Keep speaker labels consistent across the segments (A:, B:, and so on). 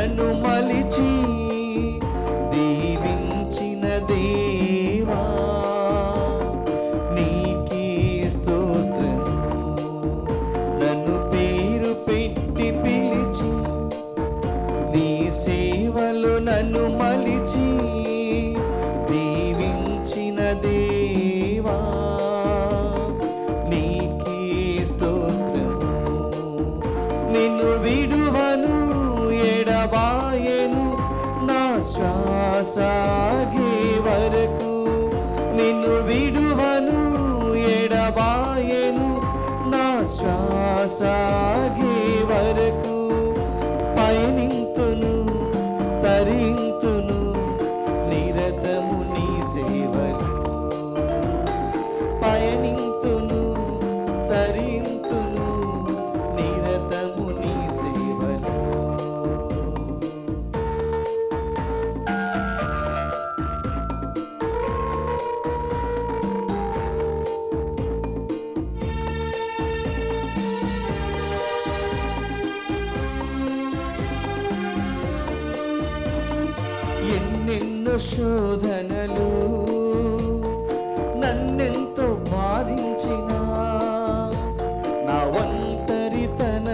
A: నన్ను మలిచి దీవించిన దేవా నీకే స్తోత్రము. నన్ను పేరు పెట్టి పిలిచి నీ సేవలో నన్ను మలిచి దీవించిన దేవా నీకే స్తోత్రము. నిన్ను విడువను ఎడబాయను నా శ్వాసాగే వరకు. నిన్ను విడువను ఎడబాయను నా శ్వాసాగే వరకు. పయనింతును తరింతును నిరతము నీ సేవలు. పయనింతును తరింతును నిరతము నీ సేవలు. ఎన్నెన్నో శోధనలు నన్నెంతో బాధించిన నా ఒంటరితనమునను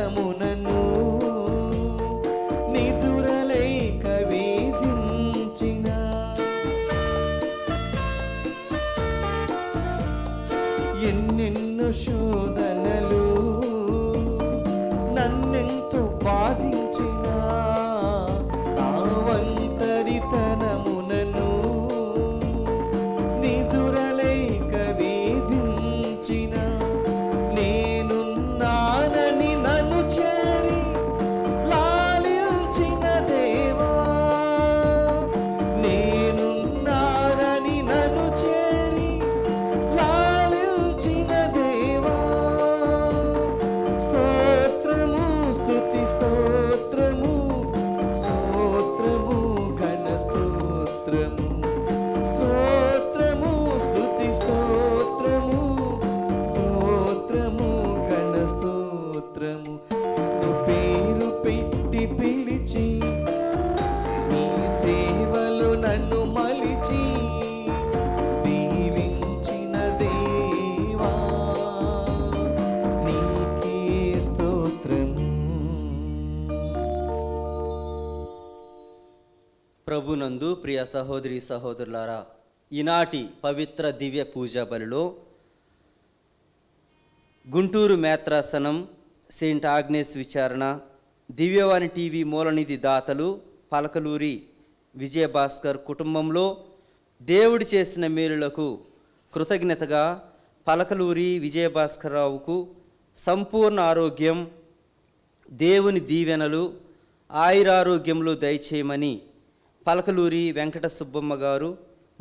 A: నిదురలేక వేధించిన ఎన్నెన్నో శోధనలు నన్నెంతో బాధించిన నా ఒంటరితనమునను నిదురలేక వేధించిన నేనున్నానని నన్ను చేరి లాలించిన దేవా. నేనున్నానని నన్ను చేరి లాలించిన దేవా. స్తోత్రము స్తుతి స్తోత్రము స్తోత్రము ఘన స్తోత్రము. స్తోత్రము స్తుతి స్తోత్రము స్తోత్రము ఘన స్తోత్రము. నీ పేరు పెట్టి పిలిచి నీ సేవలో నన్ను మలిచి దీవించిన దేవా నీకే స్తోత్రము.
B: ప్రభునందు ప్రియ సహోదరి సహోదరులారా, ఈనాటి పవిత్ర దివ్య పూజా బలిలో గుంటూరు మేత్రాసనం, సెయింట్ ఆగ్నేస్ విచారణ, దివ్యవాణి టీవీ మూలనిధి దాతలు పలకలూరి విజయభాస్కర్ కుటుంబంలో దేవుడు చేసిన మేలులకు కృతజ్ఞతగా పలకలూరి విజయభాస్కర్రావుకు సంపూర్ణ ఆరోగ్యం, దేవుని దీవెనలు, ఆయురారోగ్యములు దయచేయమని పలకలూరి వెంకట సుబ్బమ్మ గారు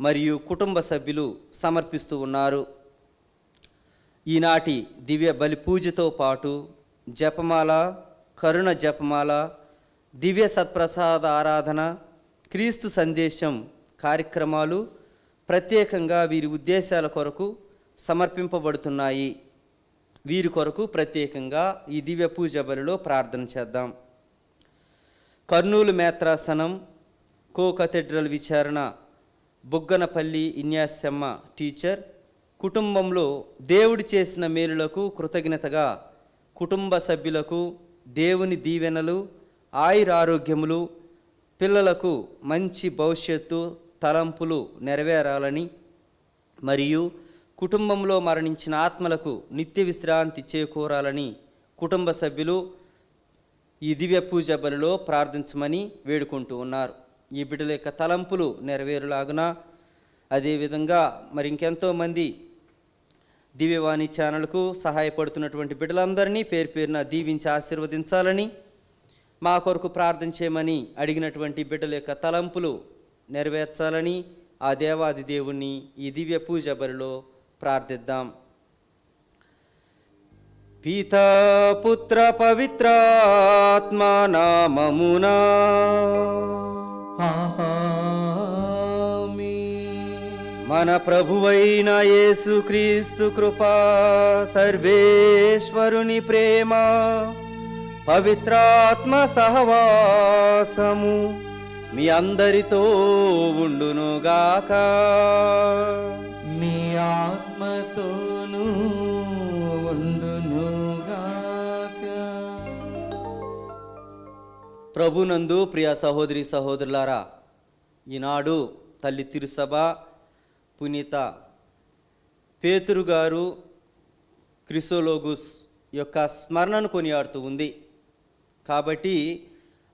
B: మరియు కుటుంబ సభ్యులు సమర్పిస్తూ ఉన్నారు. ఈనాటి దివ్య బలి పూజతో పాటు జపమాల, కరుణ జపమాల, దివ్య సత్ప్రసాద ఆరాధన, క్రీస్తు సందేశం కార్యక్రమాలు ప్రత్యేకంగా వీరి ఉద్దేశాల కొరకు సమర్పింపబడుతున్నాయి. వీరి కొరకు ప్రత్యేకంగా ఈ దివ్య పూజ బలిలో ప్రార్థన చేద్దాం. కర్నూలు మేత్రాసనం, కో కథెడ్రల్ విచారణ, బుగ్గనపల్లి ఇన్యాసమ్మ టీచర్ కుటుంబంలో దేవుడు చేసిన మేలులకు కృతజ్ఞతగా కుటుంబ సభ్యులకు దేవుని దీవెనలు, ఆయురారోగ్యములు, పిల్లలకు మంచి భవిష్యత్తు తలంపులు నెరవేరాలని మరియు కుటుంబంలో మరణించిన ఆత్మలకు నిత్య విశ్రాంతి చేకూరాలని కుటుంబ సభ్యులు ఈ దివ్య పూజ బలిలో ప్రార్థించమని వేడుకుంటూ ఉన్నారు. ఈ బిడ్డల యొక్క తలంపులు నెరవేరులాగున, అదేవిధంగా మరి ఇంకెంతోమంది దివ్యవాణి ఛానల్కు సహాయపడుతున్నటువంటి బిడ్డలందరినీ పేరు పేరున దీవించి ఆశీర్వదించాలని, మా కొరకు ప్రార్థన చేయమని అడిగినటువంటి బిడ్డల యొక్క తలంపులు నెరవేర్చాలని ఆ దేవాది దేవుణ్ణి ఈ దివ్య పూజ బలిలో ప్రార్థిద్దాం. పితా పుత్ర పవిత్రాత్మ నామమునా మన ప్రభువైన యేసుక్రీస్తు కృప, సర్వేశ్వరుని ప్రేమ, పవిత్రాత్మ సహవాసము మీ అందరితో ఉండునుగాక.
A: మీ ఆత్మతోనూ ఉండునుగాక.
B: ప్రభునందు ప్రియ సహోదరి సహోదరులారా, ఈనాడు తల్లి తిరుసభ పునీత పేతురు గారు క్రిసోలోగుస్ యొక్క స్మరణను కొనియాడుతూ ఉంది. కాబట్టి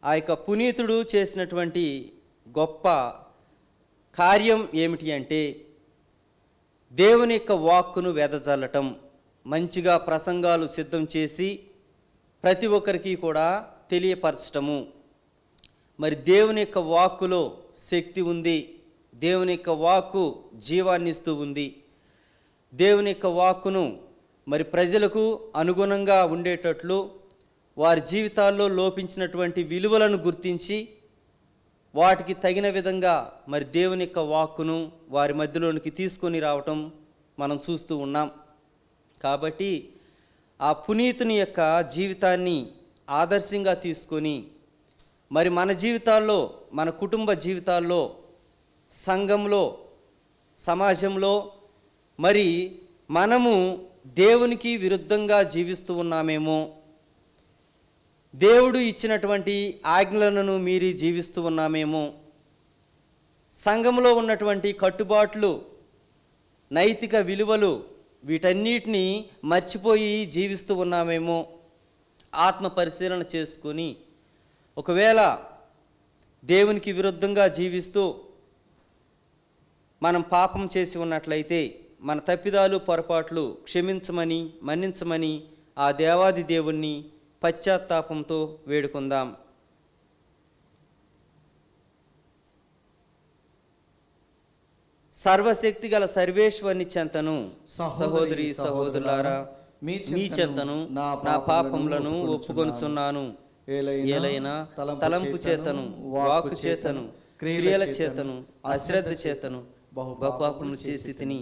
B: ఆ యొక్క పునీతుడు చేసినటువంటి గొప్ప కార్యం ఏమిటి అంటే దేవుని యొక్క వాక్కును వెదజల్లటం, మంచిగా ప్రసంగాలు సిద్ధం చేసి ప్రతి ఒక్కరికి కూడా తెలియపరచటము. మరి దేవుని యొక్క వాక్కులో శక్తి ఉంది, దేవుని యొక్క వాక్కు జీవాన్ని ఇస్తూ ఉంది. దేవుని యొక్క వాక్కును మరి ప్రజలకు అనుగుణంగా ఉండేటట్లు వారి జీవితాల్లో లోపించినటువంటి విలువలను గుర్తించి వాటికి తగిన విధంగా మరి దేవుని యొక్క వాక్కును వారి మధ్యలోనికి తీసుకొని రావటం మనం చూస్తూ ఉన్నాం. కాబట్టి ఆ పునీతుని యొక్క జీవితాన్ని ఆదర్శంగా తీసుకొని మరి మన జీవితాల్లో, మన కుటుంబ జీవితాల్లో, సంఘంలో, సమాజంలో మరి మనము దేవునికి విరుద్ధంగా జీవిస్తూ ఉన్నామేమో, దేవుడు ఇచ్చినటువంటి ఆజ్ఞలను మీరి జీవిస్తూ ఉన్నామేమో, సంఘంలో ఉన్నటువంటి కట్టుబాట్లు, నైతిక విలువలు వీటన్నిటినీ మర్చిపోయి జీవిస్తూ ఉన్నామేమో ఆత్మ పరిశీలన చేసుకొని, ఒకవేళ దేవునికి విరుద్ధంగా జీవిస్తూ మనం పాపం చేసి ఉన్నట్లయితే మన తప్పిదాలు పొరపాట్లు క్షమించమని, మన్నించమని ఆ దేవాది దేవుణ్ణి పశ్చాత్తాపంతో వేడుకుందాం. సర్వశక్తి గల సర్వేశ్వరుని చెంతను సహోదరి సహోదరులారా మీ చెంతను నా పాపములను ఒప్పుకొనుచున్నాను. ఏలైనా తలంపు చేతను, వాక్కు చేతను, క్రియల చేతను, అశ్రద్ధ చేతను బహుపాపములు చేసి తిని,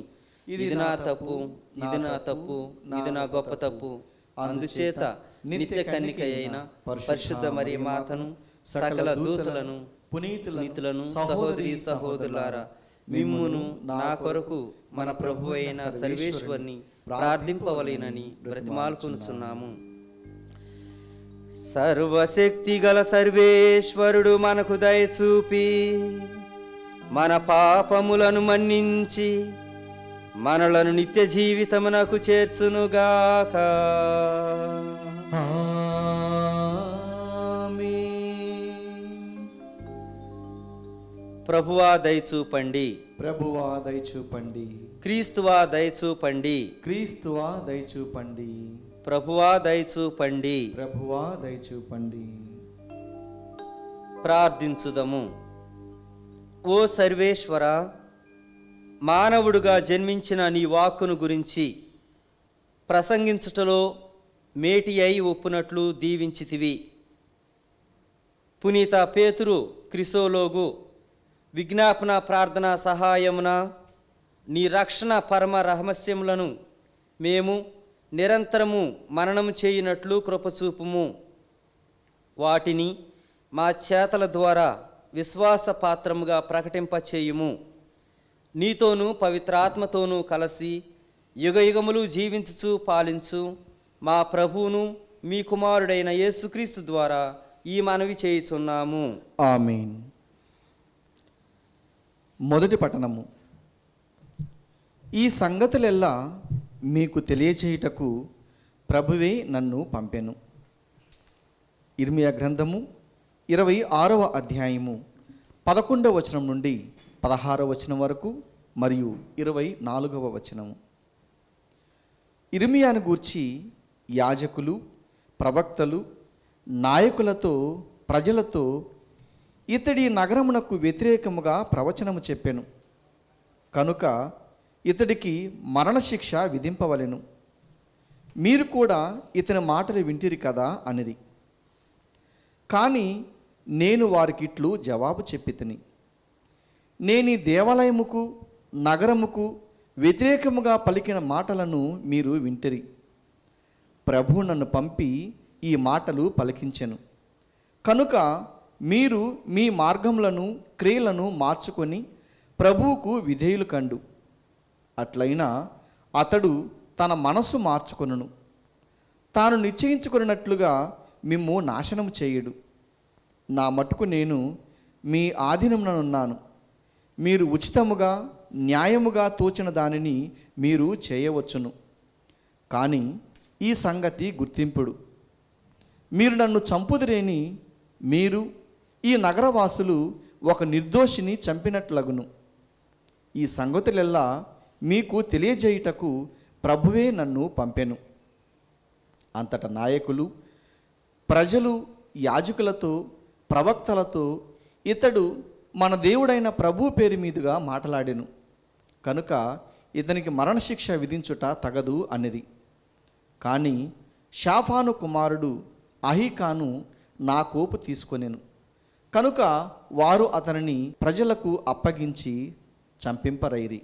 B: ఇది నా తప్పు, ఇది నా తప్పు, ఇది నా గొప్ప తప్పు. అందుచేత నిత్య కన్నిక అయిన పరిశుద్ధ మరియ మాతను, సకల దూతలను, పునీతులను, సహోదరి సహోదరులారా మిమ్మును నా కొరకు మన ప్రభు అయిన సర్వేశ్వరుని ప్రార్థింపవలెనని బ్రతిమాలుకొనుచున్నాము. సర్వశక్తి గల సర్వేశ్వరుడు మనకు దయచూపి మన పాపములను మన్నించి మనలను నిత్య జీవితమునకు చేర్చునుగాక. ప్రభువా దయచూపండి,
A: ప్రభువా దయచూపండి.
B: క్రీస్తువా దయచూపండి,
A: క్రీస్తువా దయచూపండి.
B: ప్రభువా దయచూపండి,
A: ప్రభువా దయచూపండి.
B: ప్రార్థించుదము. ఓ సర్వేశ్వర, మానవుడుగా జన్మించిన నీ వాక్కును గురించి ప్రసంగించుటలో మేటి అయి ఒప్పునట్లు దీవించితివి. పునీత పేతురు క్రిసోలోగు విజ్ఞాపన ప్రార్థన సహాయమున నీ రక్షణ పరమ రహస్యములను మేము నిరంతరము మననము చేయునట్లు కృపచూపుము. వాటిని మా చేతల ద్వారా విశ్వాస పాత్రముగా ప్రకటింపచేయుము. నీతోనూ పవిత్రాత్మతోనూ కలిసి యుగయుగములు జీవించుచు పాలించు మా ప్రభువును మీ కుమారుడైన యేసుక్రీస్తు ద్వారా ఈ మనవి చేయుచున్నాము.
A: ఆమేన్. మొదటి పఠనము. ఈ సంగతులెల్లా మీకు తెలియచేయుటకు ప్రభువే నన్ను పంపెను. ఇర్మియా గ్రంథము 26వ అధ్యాయము 11వ వచనం నుండి 16వ వచనం వరకు మరియు 24వ వచనము. ఇర్మియాను గూర్చి యాజకులు, ప్రవక్తలు, నాయకులతో, ప్రజలతో ఇతడి నగరమునకు వ్యతిరేకముగా ప్రవచనము చెప్పెను. కనుక ఇతడికి మరణశిక్ష విధింపవలెను. మీరు కూడా ఇతని మాటలు వింటిరి కదా అనిరి. కానీ నేను వారికిట్లు జవాబు చెప్పితిని. నేను ఈ దేవాలయముకు, నగరముకు వ్యతిరేకముగా పలికిన మాటలను మీరు వింటిరి. ప్రభు నన్ను పంపి ఈ మాటలు పలికించెను. కనుక మీరు మీ మార్గములను క్రియలను మార్చుకొని ప్రభువుకు విధేయులు కండు. అట్లయినా అతడు తన మనస్సు మార్చుకొనును, తాను నిశ్చయించుకున్నట్లుగా మిమ్ము నాశనము చేయుడు. నా మటుకు నేను మీ ఆధీనముననున్నాను. మీరు ఉచితముగా న్యాయముగా తోచిన దానిని మీరు చేయవచ్చును. కానీ ఈ సంగతి గుర్తింపుడు, మీరు నన్ను చంపుదురేని మీరు ఈ నగరవాసులు ఒక నిర్దోషిని చంపినట్లగును. ఈ సంగతులెల్లా మీకు తెలియజేయుటకు ప్రభువే నన్ను పంపెను. అంతట నాయకులు ప్రజలు యాజకులతో ప్రవక్తలతో ఇతడు మన దేవుడైన ప్రభు పేరు మీదుగా మాట్లాడెను కనుక ఇతనికి మరణశిక్ష విధించుట తగదు అనిరి. కానీ షాఫాను కుమారుడు అహీకాను నా కోపు తీసుకొనెను కనుక వారు అతనిని ప్రజలకు అప్పగించి చంపింపరైరి.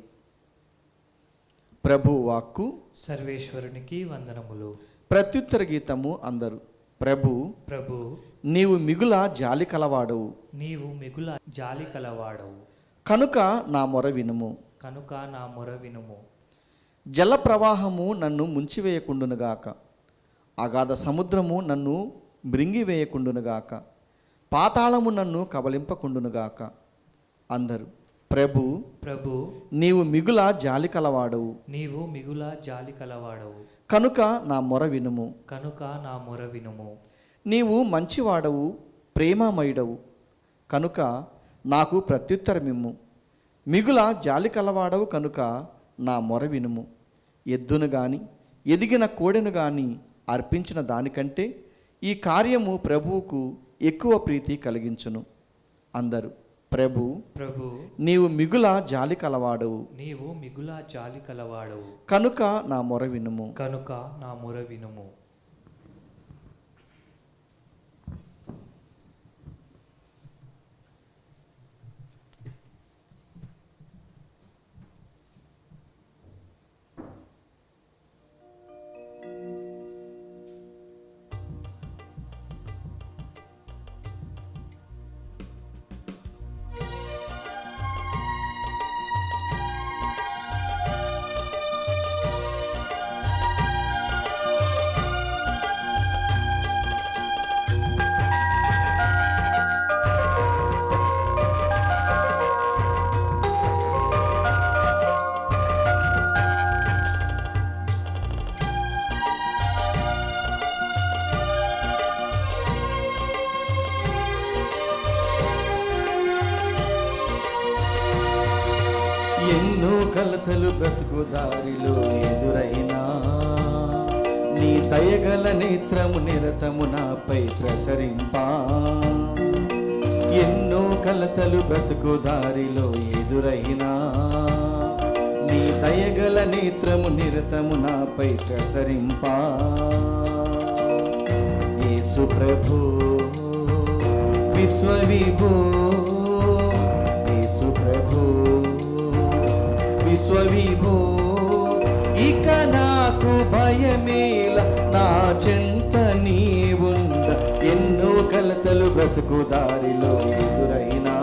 A: ప్రభు వాక్కు.
C: సర్వేశ్వరునికి వందనములు.
A: ప్రత్యుత్తర గీతము అందరు. ప్రభు
C: ప్రభు
A: నీవు మిగుల జాలి కలవాడవు,
C: నీవు మిగుల జాలి కలవాడవు,
A: కనుక నా మొర వినుము.
C: కనుక నా మొర వినుము.
A: జల ప్రవాహము నన్ను ముంచివేయకుండునుగాక, అగాధ సముద్రము నన్ను మృంగివేయకుండునుగాక, పాతాళము నన్ను కబలింపకుండునుగాక. అందరు ప్రభు
C: ప్రభు
A: నీవు మిగుల జాలి కలవాడవు,
C: నీవు మిగుల జాలి కలవాడవు,
A: కనుక నా మొర వినుము.
C: కనుక నా మొర వినుము.
A: నీవు మంచివాడవు, ప్రేమమయుడవు, కనుక నాకు ప్రత్యుత్తరమిమ్ము. మిగుల జాలి కలవాడవు కనుక నా మొర వినుము. ఎద్దును గాని ఎదిగిన కోడెను గాని అర్పించిన దానికంటే ఈ కార్యము ప్రభువుకు ఎక్కువ ప్రీతి కలిగించును. అందరు ప్రభు
C: ప్రభు
A: నీవు మిగుల జాలి కలవాడవు,
C: నీవు మిగుల జాలి కలవాడవు,
A: కనుక నా మొర వినుము.
C: కనుక నా మొర వినుము.
A: ఎన్నో కలతలు బ్రతుకు దారిలో ఎదురైనా నీ దయగల నేత్రము నిరతము నాపై ప్రసరింపా. ఎన్నో కలతలు బ్రతుకు దారిలో ఎదురైనా నీ దయగల నేత్రము నిరతము నాపై ప్రసరింపా. యేసు ప్రభు విశ్వవిభో, యేసు ప్రభు విశ్వవిభో, ఇక నాకు భయమేల, నా చెంత నీవుండ. ఎన్నో కలతలు బ్రతుకు దారిలో ఎదురైనా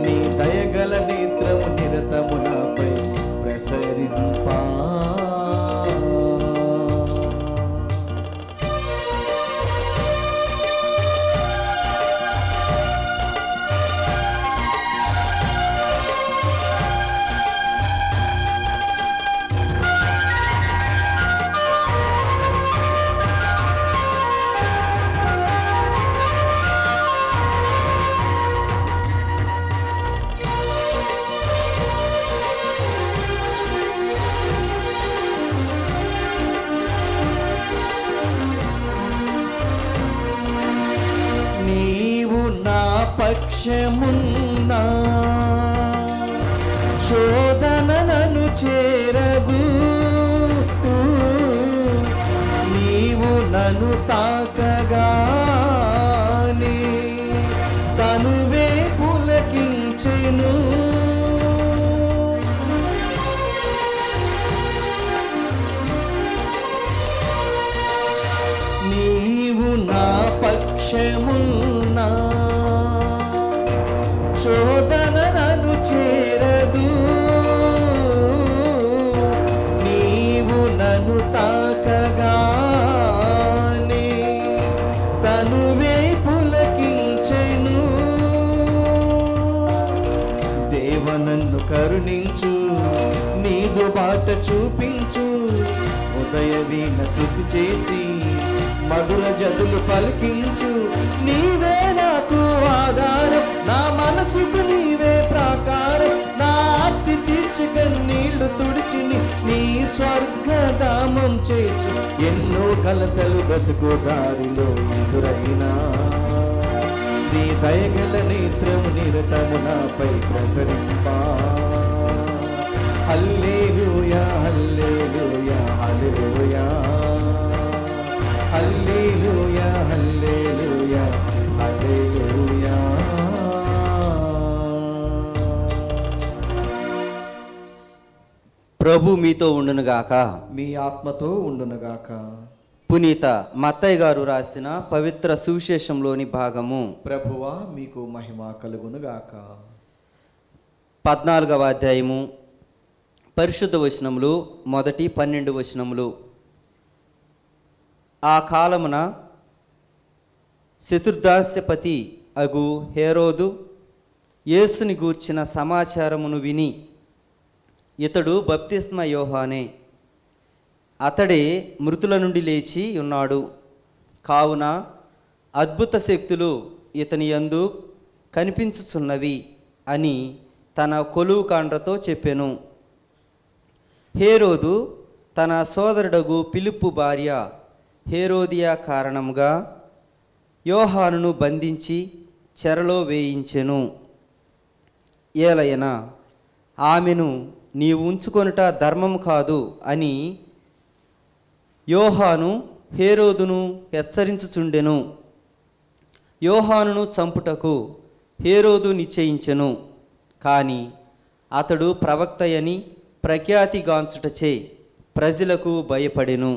A: నీ దయగల నేత్రము నిరతము నాపై ప్రసరింపా. పక్షమున్నా శోధన నన్ను చేరదు, నీవు నన్ను తాకగానే తనువే పులకించెను. నీ క్లేశమున్నా శోధన నన్ను చేరదు, నీవు నన్ను తాకగానే తనువే పులకించెను. దేవ నన్ను కరుణించు, నీదు బాట చూపించు, ఉదయ వీణ శుద్ధి చేసి మధుర జతులు పలికించు. నీవే నాకు ఆధారం, నా మనసుకు నీవే ప్రాకారం, నా ఆర్తి తీర్చి కన్నీళ్లు తుడిచి నీ స్వర్గధామం చేర్చు. ఎన్నో కలతలు బ్రతుకు దారిలో ఎదురైనా నీ దయగల నేత్రము నిరతము నాపై ప్రసరింపా. హల్లెలూయా హల్లెలూయా హల్లెలూయా హల్లెలూయా హల్లెలూయా హల్లెలూయా.
B: ప్రభు మీతో ఉండునుగాక,
A: మీ ఆత్మతో ఉండునుగాక.
B: పునీత మత్తయ్య గారు రాసిన పవిత్ర సువిశేషంలోని భాగము.
A: ప్రభువా మీకు మహిమ కలుగునుగాక.
B: 14వ అధ్యాయము పరిశుద్ధ వచనములు, మొదటి 12 వచనములు. ఆ కాలమున శతుర్దాస్యపతి అగు హేరోదు యేసుని గూర్చిన సమాచారమును విని, ఇతడు బప్తిస్మ యోహానే, అతడే మృతుల నుండి లేచి ఉన్నాడు, కావున అద్భుత శక్తులు ఇతని యందు కనిపించుచున్నవి అని తన కొలువు కాండ్రతో చెప్పెను. హేరోదు తన సోదరుడగు ఫిలిప్పు భార్య హేరోదియా కారణముగా యోహానును బంధించి చెరలో వేయించెను. ఏలయన ఆమెను నీవు ఉంచుకొనుట ధర్మము కాదు అని యోహాను హేరోదును హెచ్చరించుచుండెను. యోహానును చంపుటకు హేరోదు నిశ్చయించెను. కానీ అతడు ప్రవక్తయని ప్రఖ్యాతిగాంచుటచే ప్రజలకు భయపడెను.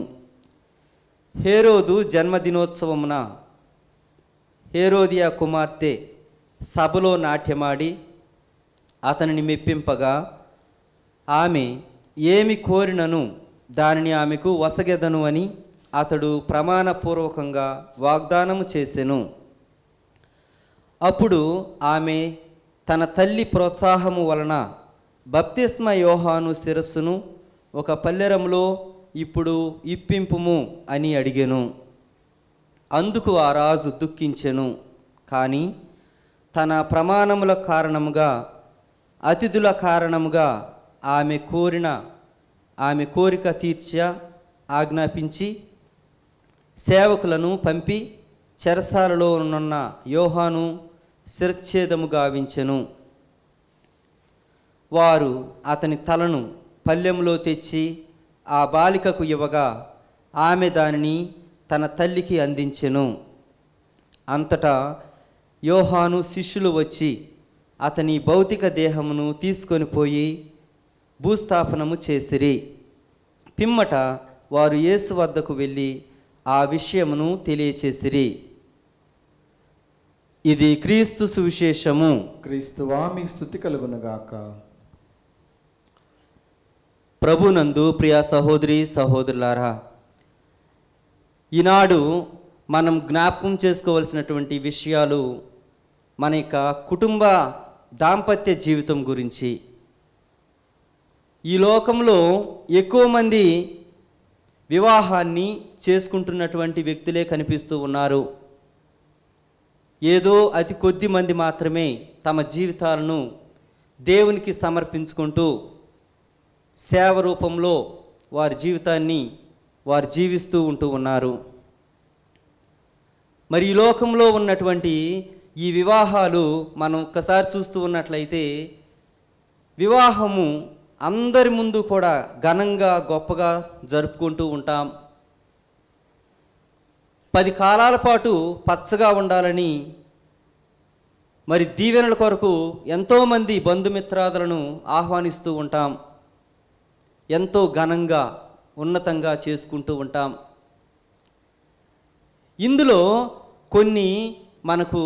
B: హేరోదు జన్మదినోత్సవమున హేరోదియా కుమార్తె సభలో నాట్యమాడి అతనిని మెప్పింపగా, ఆమె ఏమి కోరినను దానిని ఆమెకు వసగెదను అని అతడు ప్రమాణపూర్వకంగా వాగ్దానము చేసెను. అప్పుడు ఆమె తన తల్లి ప్రోత్సాహము వలన బప్తిస్మ యోహాను శిరస్సును ఒక పల్లెరంలో ఇప్పుడు ఇప్పింపుము అని అడిగెను. అందుకు ఆ రాజు దుఃఖించెను. కానీ తన ప్రమాణముల కారణముగా, అతిథుల కారణముగా ఆమె కోరిక తీర్చ ఆజ్ఞాపించి సేవకులను పంపి చెరసాలలో ఉన్న యోహాను శిరచ్ఛేదము గావించెను. వారు అతని తలను పల్లెంలో తెచ్చి ఆ బాలికకు ఇవ్వగా ఆమె దానిని తన తల్లికి అందించెను. అంతటా యోహాను శిష్యులు వచ్చి అతని భౌతిక దేహమును తీసుకొని పోయి భూస్థాపనము చేసిరి. పిమ్మట వారు యేసు వద్దకు వెళ్ళి ఆ విషయమును తెలియచేసిరి. ఇది క్రీస్తు సువిశేషము.
A: క్రీస్తువా మీ స్తుతి కలుగునుగాక.
B: ప్రభునందు ప్రియ సహోదరి సహోదరులారా, ఈనాడు మనం జ్ఞాపకం చేసుకోవలసినటువంటి విషయాలు మన యొక్క కుటుంబ దాంపత్య జీవితం గురించి. ఈ లోకంలో ఎక్కువ మంది వివాహాన్ని చేసుకుంటున్నటువంటి వ్యక్తులే కనిపిస్తూ ఉన్నారు. ఏదో అతి కొద్ది మంది మాత్రమే తమ జీవితాలను దేవునికి సమర్పించుకుంటూ సేవ రూపంలో వారి జీవితాన్ని వారు జీవిస్తూ ఉంటూ ఉన్నారు. మరి ఈ లోకంలో ఉన్నటువంటి ఈ వివాహాలు మనం ఒక్కసారి చూస్తూ ఉన్నట్లయితే, వివాహము అందరి ముందు కూడా ఘనంగా గొప్పగా జరుపుకుంటూ ఉంటాం. 10 కాలాల పాటు పచ్చగా ఉండాలని మరి దీవెనల కొరకు ఎంతోమంది బంధుమిత్రాదులను ఆహ్వానిస్తూ ఉంటాం. ఎంతో ఘనంగా ఉన్నతంగా చేసుకుంటూ ఉంటాం. ఇందులో కొన్ని మనకు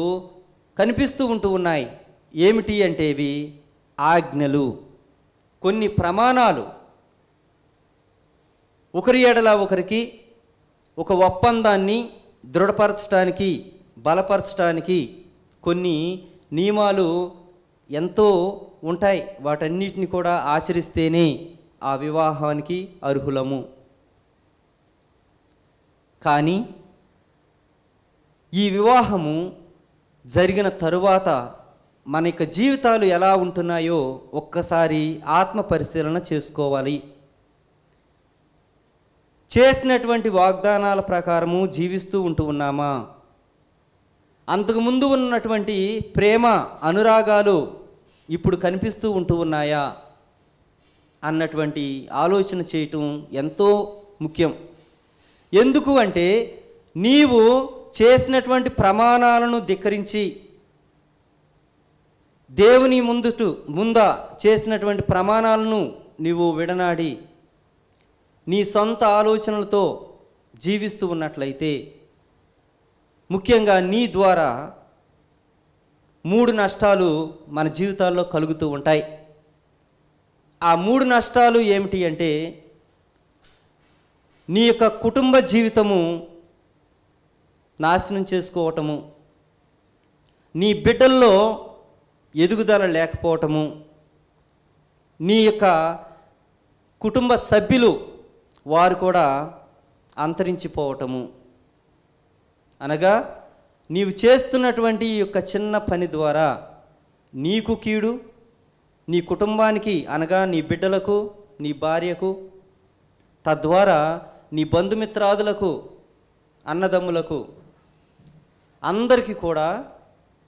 B: కనిపిస్తూ ఉంటూ ఉన్నాయి. ఏమిటి అంటే ఇవి ఆజ్ఞలు, కొన్ని ప్రమాణాలు. ఒకరి ఎడల ఒకరికి ఒక ఒప్పందాన్ని దృఢపరచడానికి, బలపరచడానికి కొన్ని నియమాలు ఎంతో ఉంటాయి. వాటన్నిటిని కూడా ఆచరిస్తేనే ఆ వివాహానికి అర్హులము. కానీ ఈ వివాహము జరిగిన తరువాత మన యొక్క జీవితాలు ఎలా ఉంటున్నాయో ఒక్కసారి ఆత్మ పరిశీలన చేసుకోవాలి. చేసినటువంటి వాగ్దానాల ప్రకారము జీవిస్తూ ఉంటూ ఉన్నామా? అంతకుముందు ఉన్నటువంటి ప్రేమ అనురాగాలు ఇప్పుడు కనిపిస్తూ ఉంటూ ఉన్నాయా అన్నటువంటి ఆలోచన చేయటం ఎంతో ముఖ్యం. ఎందుకు అంటే నీవు చేసినటువంటి ప్రమాణాలను ధిక్కరించి, దేవుని ముంద చేసినటువంటి ప్రమాణాలను నీవు విడనాడి నీ సొంత ఆలోచనలతో జీవిస్తూ ఉన్నట్లయితే, ముఖ్యంగా నీ ద్వారా 3 నష్టాలు మన జీవితాల్లో కలుగుతూ ఉంటాయి. ఆ 3 నష్టాలు ఏమిటి అంటే, నీ యొక్క కుటుంబ జీవితము నాశనం చేసుకోవటము, నీ బిడ్డల్లో ఎదుగుదల లేకపోవటము, నీ యొక్క కుటుంబ సభ్యులు వారు కూడా అంతరించిపోవటము. అనగా నీవు చేస్తున్నటువంటి ఈ యొక్క చిన్న పని ద్వారా నీకు కీడు, నీ కుటుంబానికి అనగా నీ బిడ్డలకు, నీ భార్యకు, తద్వారా నీ బంధుమిత్రాదులకు, అన్నదమ్ములకు, అందరికీ కూడా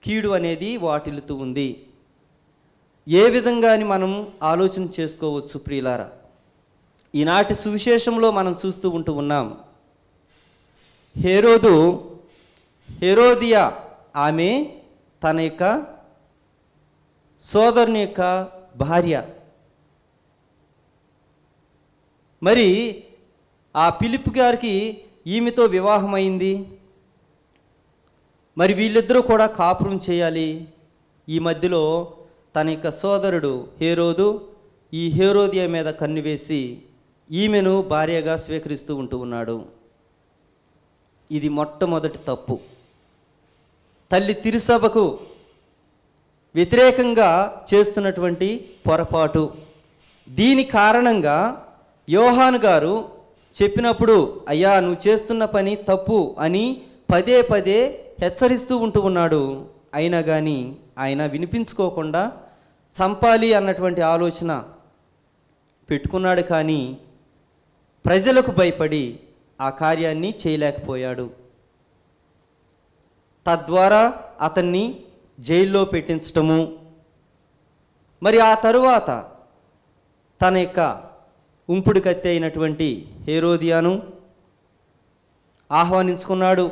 B: కీడు అనేది వాటిల్లుతూ ఉంది. ఏ విధంగా అని మనం ఆలోచన చేసుకోవచ్చు ప్రియులారా. ఈనాటి సువిశేషంలో మనం చూస్తూ ఉంటూ ఉన్నాం. హేరోదియా ఆమె తన యొక్క సోదరుని యొక్క భార్య. మరి ఆ ఫిలిప్ గారికి ఈమెతో వివాహమైంది. మరి వీళ్ళిద్దరూ కూడా కాపురం చేయాలి. ఈ మధ్యలో తన యొక్క సోదరుడు హేరోదు ఈ హేరోదియా మీద కన్ను వేసి ఈమెను భార్యగా స్వీకరిస్తూ ఉంటూ ఉన్నాడు. ఇది మొట్టమొదటి తప్పు. తల్లి తిరుసభకు వ్యతిరేకంగా చేస్తున్నటువంటి పొరపాటు. దీని కారణంగా యోహాను గారు చెప్పినప్పుడు, అయ్యా నువ్వు చేస్తున్న పని తప్పు అని పదే పదే హెచ్చరిస్తూ ఉంటూ ఉన్నాడు. అయినా కానీ ఆయన వినిపించుకోకుండా చంపాలి అన్నటువంటి ఆలోచన పెట్టుకున్నాడు. కానీ ప్రజలకు భయపడి ఆ కార్యాన్ని చేయలేకపోయాడు. తద్వారా అతన్ని జైల్లో పెట్టించటము. మరి ఆ తరువాత తన యొక్క ఉంపుడు కత్తి అయినటువంటి హేరోదియాను ఆహ్వానించుకున్నాడు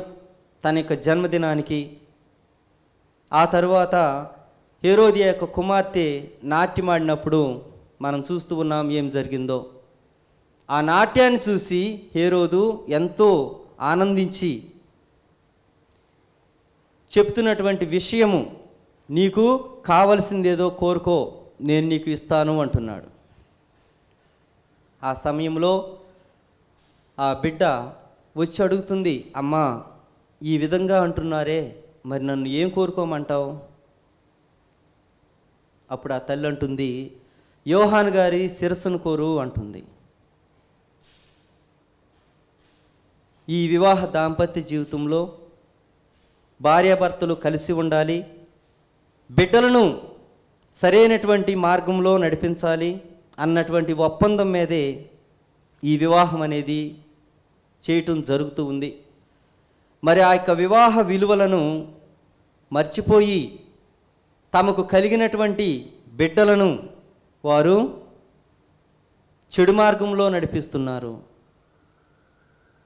B: తన యొక్క జన్మదినానికి. ఆ తరువాత హేరోదియా యొక్క కుమార్తె నాట్యమాడినప్పుడు మనం చూస్తూ ఉన్నాం ఏం జరిగిందో. ఆ నాట్యాన్ని చూసి హేరోదు ఎంతో ఆనందించి చెప్తున్నటువంటి విషయము, నీకు కావలసిందేదో కోరుకో నేను నీకు ఇస్తాను అంటున్నాడు. ఆ సమయంలో ఆ బిడ్డ వచ్చి అడుగుతుంది, అమ్మా ఈ విధంగా అంటున్నారే, మరి నన్ను ఏం కోరుకోమంటావు? అప్పుడు ఆ తల్లి అంటుంది, యోహాను గారి శిరస్సును కోరు అంటుంది. ఈ వివాహ దాంపత్య జీవితంలో భార్యాభర్తలు కలిసి ఉండాలి, బిడ్డలను సరైనటువంటి మార్గంలో నడిపించాలి అన్నటువంటి ఒప్పందం మీదే ఈ వివాహం అనేది చేయటం జరుగుతూ ఉంది. మరి ఆ యొక్క వివాహ విలువలను మర్చిపోయి తమకు కలిగినటువంటి బిడ్డలను వారు చెడు మార్గంలో నడిపిస్తున్నారు.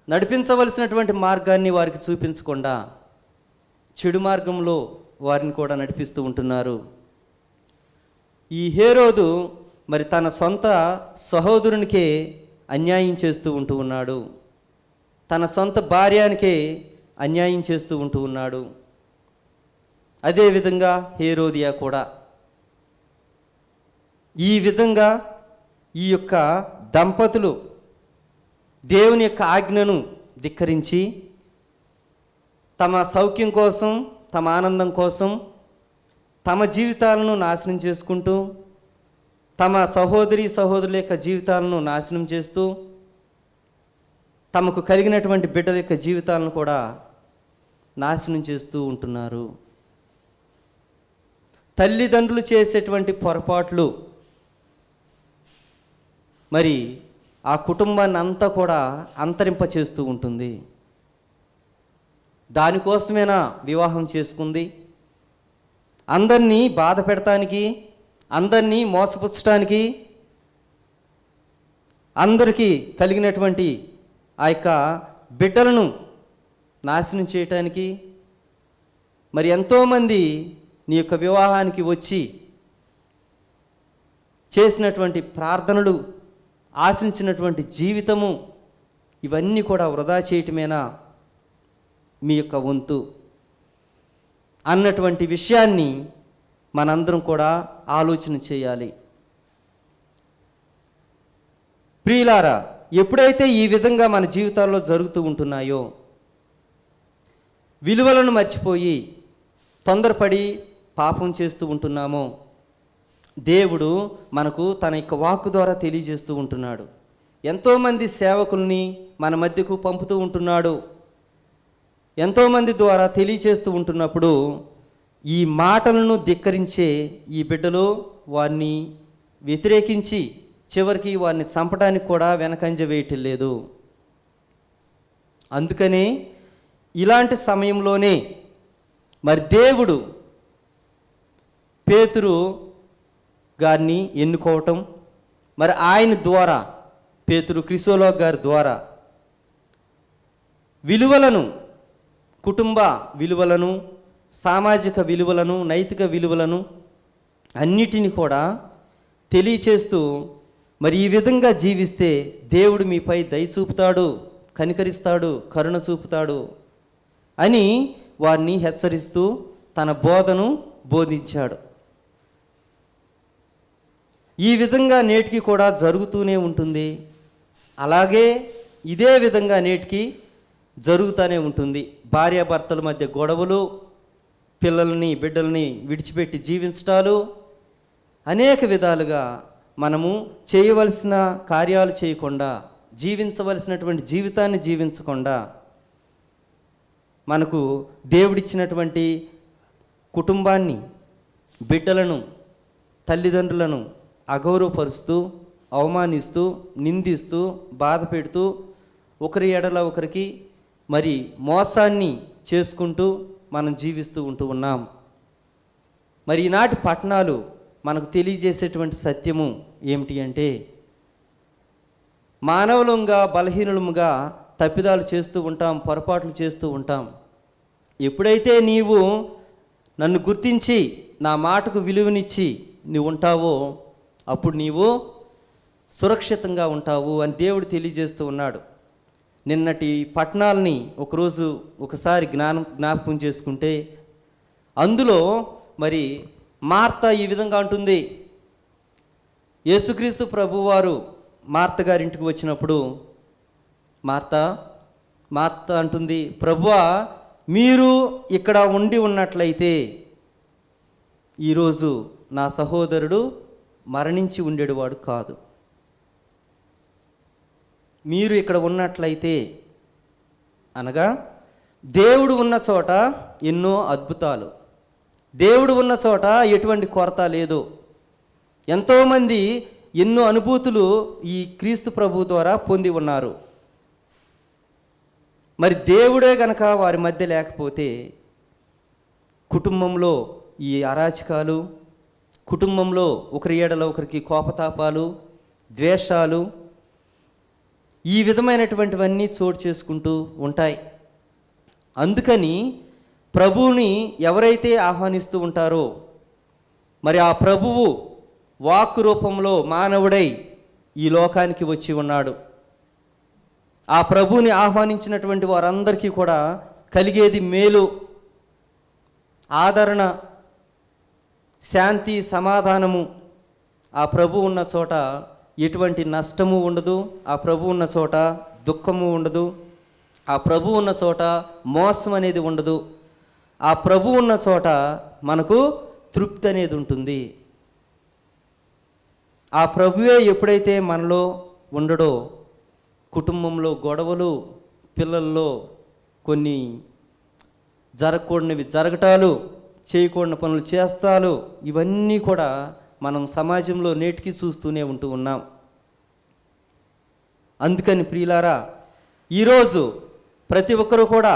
B: నడిపించవలసినటువంటి మార్గాన్ని వారికి చూపించకుండా చెడు మార్గంలో వారిని కూడా నడిపిస్తూ ఉంటున్నారు. ఈ హేరోదు మరి తన సొంత సహోదరునికే అన్యాయం చేస్తూ ఉంటూ ఉన్నాడు. తన సొంత భార్యానికే అన్యాయం చేస్తూ ఉంటూ ఉన్నాడు. అదేవిధంగా హేరోదియా కూడా ఈ విధంగా ఈ యొక్క దంపతులు దేవుని యొక్క ఆజ్ఞను ధిక్కరించి తమ సౌఖ్యం కోసం, తమ ఆనందం కోసం తమ జీవితాలను నాశనం చేసుకుంటూ, తమ సహోదరుల యొక్క జీవితాలను నాశనం చేస్తూ, తమకు కలిగినటువంటి బిడ్డల యొక్క జీవితాలను కూడా నాశనం చేస్తూ ఉంటున్నారు. తల్లిదండ్రులు చేసేటువంటి పొరపాట్లు మరి ఆ కుటుంబాన్ని అంతా కూడా అంతరింపచేస్తూ ఉంటుంది. దానికోసమేనా వివాహం చేసుకుంది? అందరినీ బాధ పెడటానికి, అందరినీ మోసపుచ్చటానికి, అందరికీ కలిగినటువంటి ఆ యొక్క బిడ్డలను నాశనం చేయటానికి? మరి ఎంతోమంది నీ యొక్క వివాహానికి వచ్చి చేసినటువంటి ప్రార్థనలు, ఆశించినటువంటి జీవితము, ఇవన్నీ కూడా వృధా చేయటమేనా మీ యొక్క వంతు అన్నటువంటి విషయాన్ని మనందరం కూడా ఆలోచన చేయాలి. ప్రియులారా, ఎప్పుడైతే ఈ విధంగా మన జీవితాల్లో జరుగుతూ ఉంటున్నాయో, విలువలను మర్చిపోయి తొందరపడి పాపం చేస్తూ ఉంటున్నామో, దేవుడు మనకు తన యొక్క వాక్కు ద్వారా తెలియజేస్తూ ఉంటున్నాడు. ఎంతోమంది సేవకుల్ని మన మధ్యకు పంపుతూ ఉంటున్నాడు. ఎంతోమంది ద్వారా తెలియచేస్తూ ఉంటున్నప్పుడు ఈ మాటలను ధిక్కరించే ఈ బిడ్డలు వారిని వ్యతిరేకించి చివరికి వారిని చంపడానికి కూడా వెనకంజ వేయటం లేదు. అందుకనే ఇలాంటి సమయంలోనే మరి దేవుడు పేతురు గారిని ఎన్నుకోవటం, మరి ఆయన ద్వారా, పేతురు క్రిసోలోగు గారి ద్వారా విలువలను, కుటుంబ విలువలను, సామాజిక విలువలను, నైతిక విలువలను అన్నిటిని కూడా తెలియచేస్తూ, మరి ఈ విధంగా జీవిస్తే దేవుడు మీపై దయ చూపుతాడు, కనికరిస్తాడు, కరుణ చూపుతాడు అని వారిని హెచ్చరిస్తూ తన బోధను బోధించాడు. ఈ విధంగా నేటికి కూడా జరుగుతూనే ఉంటుంది. అలాగే ఇదే విధంగా నేటికి జరుగుతూనే ఉంటుంది. భార్యాభర్తల మధ్య గొడవలు, పిల్లల్ని బిడ్డల్ని విడిచిపెట్టి జీవించటాలు, అనేక విధాలుగా మనము చేయవలసిన కార్యాలు చేయకుండా, జీవించవలసినటువంటి జీవితాన్ని జీవించకుండా, మనకు దేవుడిచ్చినటువంటి కుటుంబాన్ని, బిడ్డలను, తల్లిదండ్రులను అగౌరవపరుస్తూ, అవమానిస్తూ, నిందిస్తూ, బాధ పెడుతూ, ఒకరి ఎడల ఒకరికి మరి మోసాన్ని చేసుకుంటూ మనం జీవిస్తూ ఉంటూ ఉన్నాం. మరి ఈనాటి పట్టణాలు మనకు తెలియజేసేటువంటి సత్యము ఏమిటి అంటే, మానవులంగా బలహీనులముగా తప్పిదాలు చేస్తూ ఉంటాం, పొరపాట్లు చేస్తూ ఉంటాం. ఎప్పుడైతే నీవు నన్ను గుర్తించి నా మాటకు విలువనిచ్చి నువ్వు ఉంటావో అప్పుడు నీవు సురక్షితంగా ఉంటావు అని దేవుడు తెలియజేస్తూ ఉన్నాడు. నిన్నటి పట్టణాలని ఒకసారి జ్ఞాపకం చేసుకుంటే అందులో మరి మార్త ఈ విధంగా అంటుంది. యేసుక్రీస్తు ప్రభువారు మార్త గారింటికి వచ్చినప్పుడు మార్త అంటుంది, ప్రభువా మీరు ఇక్కడ ఉండి ఉన్నట్లయితే ఈరోజు నా సహోదరుడు మరణించి ఉండేవాడు కాదు. మీరు ఇక్కడ ఉన్నట్లయితే అనగా దేవుడు ఉన్న చోట ఎన్నో అద్భుతాలు, దేవుడు ఉన్న చోట ఎటువంటి కొరత లేదు. ఎంతోమంది ఎన్నో అనుభూతులు ఈ క్రీస్తు ప్రభు ద్వారా పొంది ఉన్నారు. మరి దేవుడే గనక వారి మధ్య లేకపోతే కుటుంబంలో ఈ అరాచకాలు, కుటుంబంలో ఒకరి ఏడల ఒకరికి కోపతాపాలు, ద్వేషాలు, ఈ విధమైనటువంటివన్నీ చోటు చేసుకుంటూ ఉంటాయి. అందుకని ప్రభువుని ఎవరైతే ఆహ్వానిస్తూ ఉంటారో, మరి ఆ ప్రభువు వాక్కు రూపంలో మానవుడై ఈ లోకానికి వచ్చి ఉన్నాడు. ఆ ప్రభువుని ఆహ్వానించినటువంటి వారందరికీ కూడా కలిగేది మేలు, ఆదరణ, శాంతి, సమాధానము. ఆ ప్రభు ఉన్న చోట ఎటువంటి నష్టము ఉండదు. ఆ ప్రభు ఉన్న చోట దుఃఖము ఉండదు. ఆ ప్రభు ఉన్న చోట మోసం అనేది ఉండదు. ఆ ప్రభు ఉన్న చోట మనకు తృప్తి అనేది ఉంటుంది. ఆ ప్రభువే ఎప్పుడైతే మనలో ఉండడో, కుటుంబంలో గొడవలు, పిల్లల్లో కొన్ని జరగకూడనివి జరగటాలు, చేయకూడని పనులు చేస్తాలు, ఇవన్నీ కూడా మనం సమాజంలో నేటికి చూస్తూనే ఉంటూ ఉన్నాం. అందుకని ప్రియులారా, ఈరోజు ప్రతి ఒక్కరూ కూడా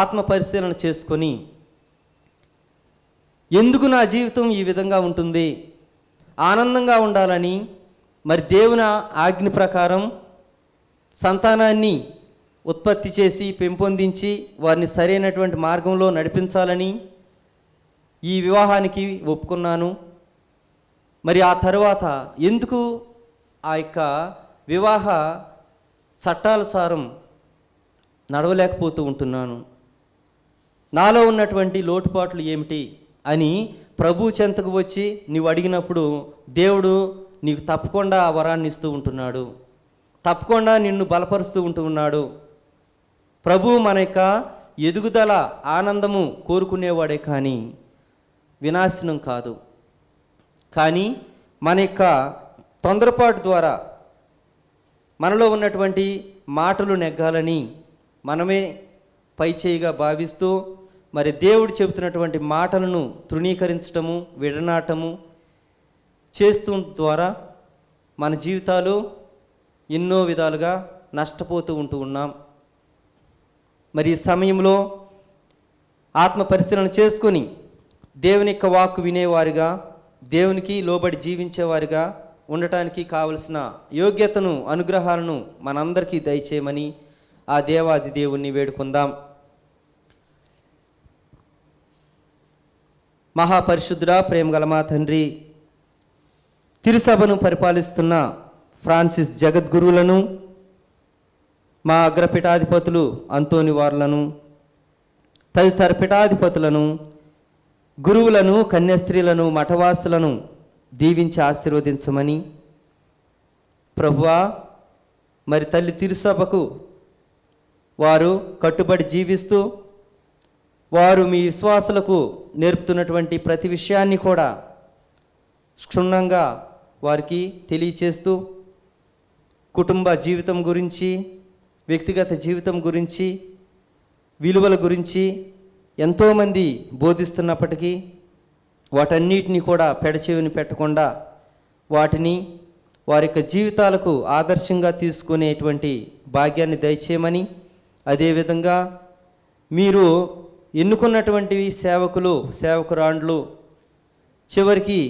B: ఆత్మ పరిశీలన చేసుకొని, ఎందుకు నా జీవితం ఈ విధంగా ఉంటుంది, ఆనందంగా ఉండాలని, మరి దేవుని ఆజ్ఞ ప్రకారం సంతానాన్ని ఉత్పత్తి చేసి పెంపొందించి వారిని సరైనటువంటి మార్గంలో నడిపించాలని ఈ వివాహానికి ఒప్పుకున్నాను. మరి ఆ తర్వాత ఎందుకు ఆ యొక్క వివాహ చట్టానుసారం నడవలేకపోతూ ఉంటున్నాను, నాలో ఉన్నటువంటి లోటుపాట్లు ఏమిటి అని ప్రభు చెంతకు వచ్చి నీవు అడిగినప్పుడు దేవుడు నీకు తప్పకుండా ఆ వరాన్ని ఇస్తూ ఉంటున్నాడు. తప్పకుండా నిన్ను బలపరుస్తూ ఉంటూ ఉన్నాడు. ప్రభు మన యొక్క ఎదుగుదల, ఆనందము కోరుకునేవాడే కానీ వినాశనం కాదు. కానీ మన యొక్క తొందరపాటు ద్వారా మనలో ఉన్నటువంటి మాటలు నెగ్గాలని మనమే పైచేయిగా భావిస్తూ మరి దేవుడు చెబుతున్నటువంటి మాటలను తృణీకరించటము, విడనాటము చేస్తూ ద్వారా మన జీవితాలు ఎన్నో విధాలుగా నష్టపోతూ ఉంటూ ఉన్నాం. మరి ఈ సమయంలో ఆత్మ పరిశీలన చేసుకొని దేవుని యొక్క వాక్కు వినేవారిగా, దేవునికి లోబడి జీవించేవారిగా ఉండటానికి కావలసిన యోగ్యతను, అనుగ్రహాలను మనందరికీ దయచేయమని ఆ దేవాది దేవుణ్ణి వేడుకుందాం. మహాపరిశుద్ధుడా, ప్రేమగల మా తండ్రి, తిరుసభను పరిపాలిస్తున్న ఫ్రాన్సిస్ జగద్గురువులను, మా అగ్రపీఠాధిపతులు అంతోని వార్లను, తదితర పీఠాధిపతులను, గురువులను, కన్యాస్త్రీలను, మఠవాసులను దీవించి ఆశీర్వదించమని ప్రభువా, మరి తల్లి తిరుసభకు వారు కట్టుబడి జీవిస్తూ వారు మీ విశ్వాసులకు నేర్పుతున్నటువంటి ప్రతి విషయాన్ని కూడా క్షుణ్ణంగా వారికి తెలియచేస్తూ కుటుంబ జీవితం గురించి, వ్యక్తిగత జీవితం గురించి, విలువల గురించి ఎంతోమంది బోధిస్తున్నప్పటికీ వాటన్నిటిని కూడా పెడచెవిని పెట్టకుండా వాటిని వారి యొక్క జీవితాలకు ఆదర్శంగా తీసుకునేటువంటి భాగ్యాన్ని దయచేయమని, అదేవిధంగా మీరు ఎన్నుకున్నటువంటి సేవకులు, సేవకురాండ్లు చివరికి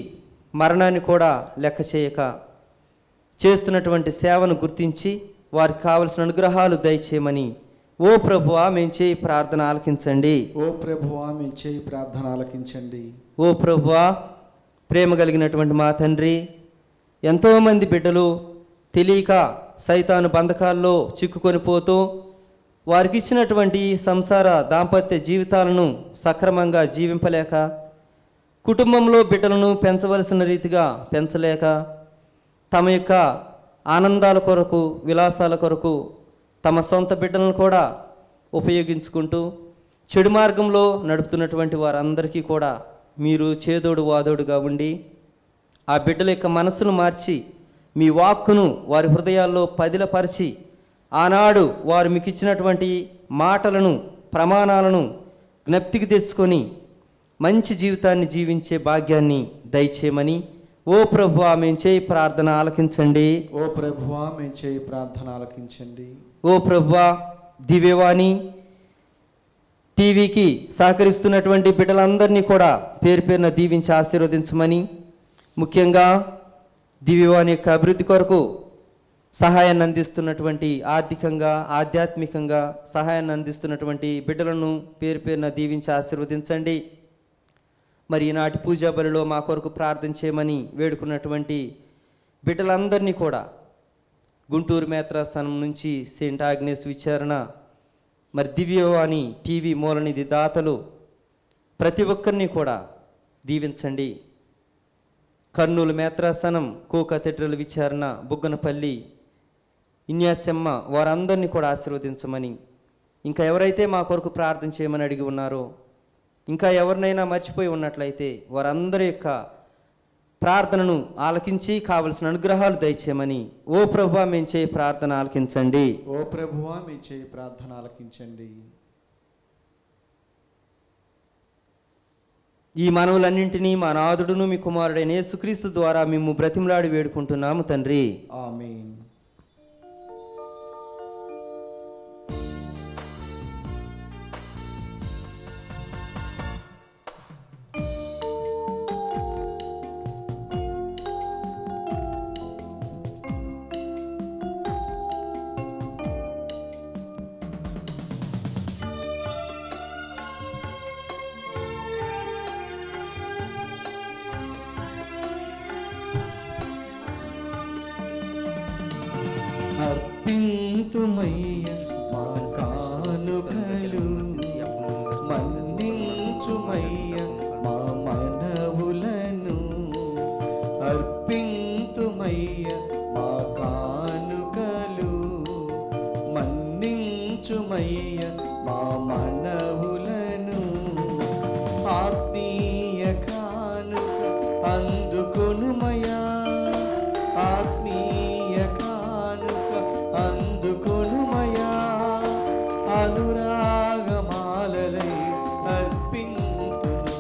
B: మరణాన్ని కూడా లెక్క చేయక చేస్తున్నటువంటి సేవను గుర్తించి వారికి కావలసిన అనుగ్రహాలు దయచేయమని ఓ ప్రభువా మేము చేయి ప్రార్థన ఆలకించండి.
A: ఓ ప్రభువా మేము చేయి ప్రార్థన ఆలకించండి.
B: ఓ ప్రభువా, ప్రేమ కలిగినటువంటి మా తండ్రి, ఎంతోమంది బిడ్డలు తెలియక సైతాను బంధకాల్లో చిక్కుకొని పోతూ వారికి ఇచ్చినటువంటి సంసార దాంపత్య జీవితాలను సక్రమంగా జీవింపలేక, కుటుంబంలో బిడ్డలను పెంచవలసిన రీతిగా పెంచలేక, తమ యొక్క ఆనందాల కొరకు, విలాసాల కొరకు తమ సొంత బిడ్డలను కూడా ఉపయోగించుకుంటూ చెడు మార్గంలో నడుపుతున్నటువంటి వారందరికీ కూడా మీరు చేదోడు వాదోడుగా ఉండి ఆ బిడ్డల యొక్క మనస్సును మార్చి మీ వాక్కును వారి హృదయాల్లో పదిలపరిచి ఆనాడు వారు మీకు ఇచ్చినటువంటి మాటలను, ప్రమాణాలను జ్ఞప్తికి తెచ్చుకొని మంచి జీవితాన్ని జీవించే భాగ్యాన్ని దయచేయమని ఓ ప్రభువా మేము చేయి ప్రార్థన ఆలకించండి.
A: ఓ ప్రభువా మేము చేయి ప్రార్థన ఆలకించండి.
B: ఓ ప్రభువా, దివ్యవాణి టీవీకి సహకరిస్తున్నటువంటి బిడ్డలందరినీ కూడా పేరు పేరున దీవించి ఆశీర్వదించమని, ముఖ్యంగా దివ్యవాణి యొక్క అభివృద్ధి కొరకు సహాయాన్ని అందిస్తున్నటువంటి, ఆర్థికంగా, ఆధ్యాత్మికంగా సహాయాన్ని అందిస్తున్నటువంటి బిడ్డలను పేరు పేరున దీవించి ఆశీర్వదించండి. మరి ఈనాటి పూజా బలిలో మా కొరకు ప్రార్థన చేయమని వేడుకున్నటువంటి బిడ్డలందరినీ కూడా గుంటూరు మేత్రాసనం నుంచి సెయింట్ ఆగ్నేస్ విచారణ మరి దివ్యవాణి టీవీ మూలనిధి దాతలు ప్రతి ఒక్కరిని కూడా దీవించండి. కర్నూలు మేత్రాసనం, కో కథెడ్రల్ విచారణ, బుగ్గనపల్లి ఇన్యాసమ్మ వారందరినీ కూడా ఆశీర్వదించమని, ఇంకా ఎవరైతే మా కొరకు ప్రార్థన చేయమని అడిగి ఉన్నారో, ఇంకా ఎవరినైనా మర్చిపోయి ఉన్నట్లయితే వారందరి యొక్క ప్రార్థనను ఆలకించి కావలసిన అనుగ్రహాలు దయచేయమని, ఓ ప్రభువా మేము చేయి ప్రార్థన ఆలకించండి.
A: ఓ ప్రభువా మీ చేయి ప్రార్థన ఆలకించండి.
B: ఈ మనవులన్నింటినీ మా నాథుడును మీ కుమారుడైన యేసుక్రీస్తు ద్వారా మేము బ్రతిమలాడి వేడుకుంటున్నాము తండ్రి.
A: ఆమేన్. అర్పింతుమయ్య మా కానుకలు, మన్నించుమయ్య మా మనవులను. అర్పింతుమయ్య మా కానుకలు, మన్నించుమయ్య మా మనవులను. ఆత్మీయ కానుక అందుకొనుమయ్యా, ఆత్మీయ అందుకొనుమయా. అనురాగమాలలై అర్పింతును,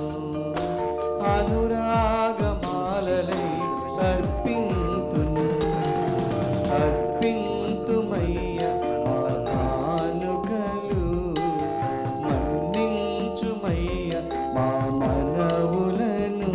A: అనురాగమాలలై అర్పింతును. అర్పింతుమయ్య మా కానుకలు, మన్నించుమయ్య మా మనవులను.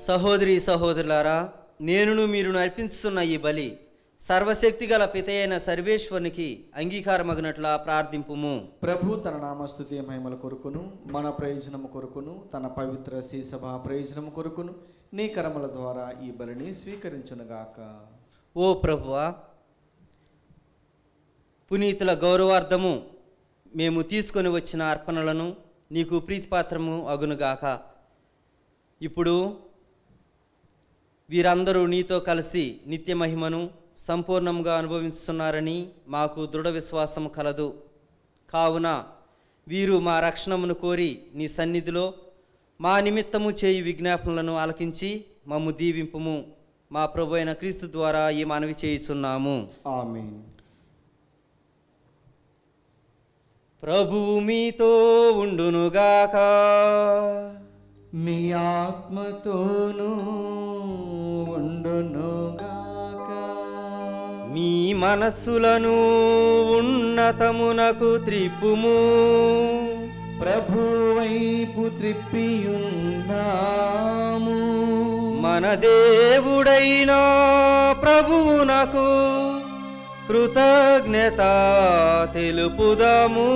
B: సహోదరి సహోదరులారా, నేనును మీరును అర్పించుతున్న ఈ బలి సర్వశక్తి గల పితయైన సర్వేశ్వరునికి అంగీకారమగినట్లా ప్రార్థింపుము.
A: ప్రభు తన నామస్తుతి మహిమల కొరకును, మన ప్రయోజనము కొరకును, తన పవిత్ర శ్రీసభ ప్రయోజనము కొరకును నీ కరముల ద్వారా ఈ బలిని స్వీకరించునుగాక.
B: ఓ ప్రభువా, పునీతుల గౌరవార్థము మేము తీసుకొని వచ్చిన అర్పణలను నీకు ప్రీతిపాత్రము అగునుగాక. ఇప్పుడు వీరందరూ నీతో కలిసి నిత్య మహిమను సంపూర్ణంగా అనుభవిస్తున్నారని మాకు దృఢ విశ్వాసం కలదు. కావున వీరు మా రక్షణమును కోరి నీ సన్నిధిలో మా నిమిత్తము చేయు విజ్ఞాపనలను ఆలకించి మమ్ము దీవింపుము. మా ప్రభు అయిన క్రీస్తు ద్వారా ఈ మనవి చేయుచున్నాము.
A: ఆమేన్.
B: ప్రభువు మీతో ఉండునుగాక.
A: మీ ఆత్మతోనూ ఉండునుగాక.
B: మీ మనస్సులను ఉన్నతమునకు త్రిప్పుము.
A: ప్రభు వైపు త్రిప్పియున్నాము.
B: మన దేవుడైన ప్రభువునకు కృతజ్ఞత తెలుపుదాము.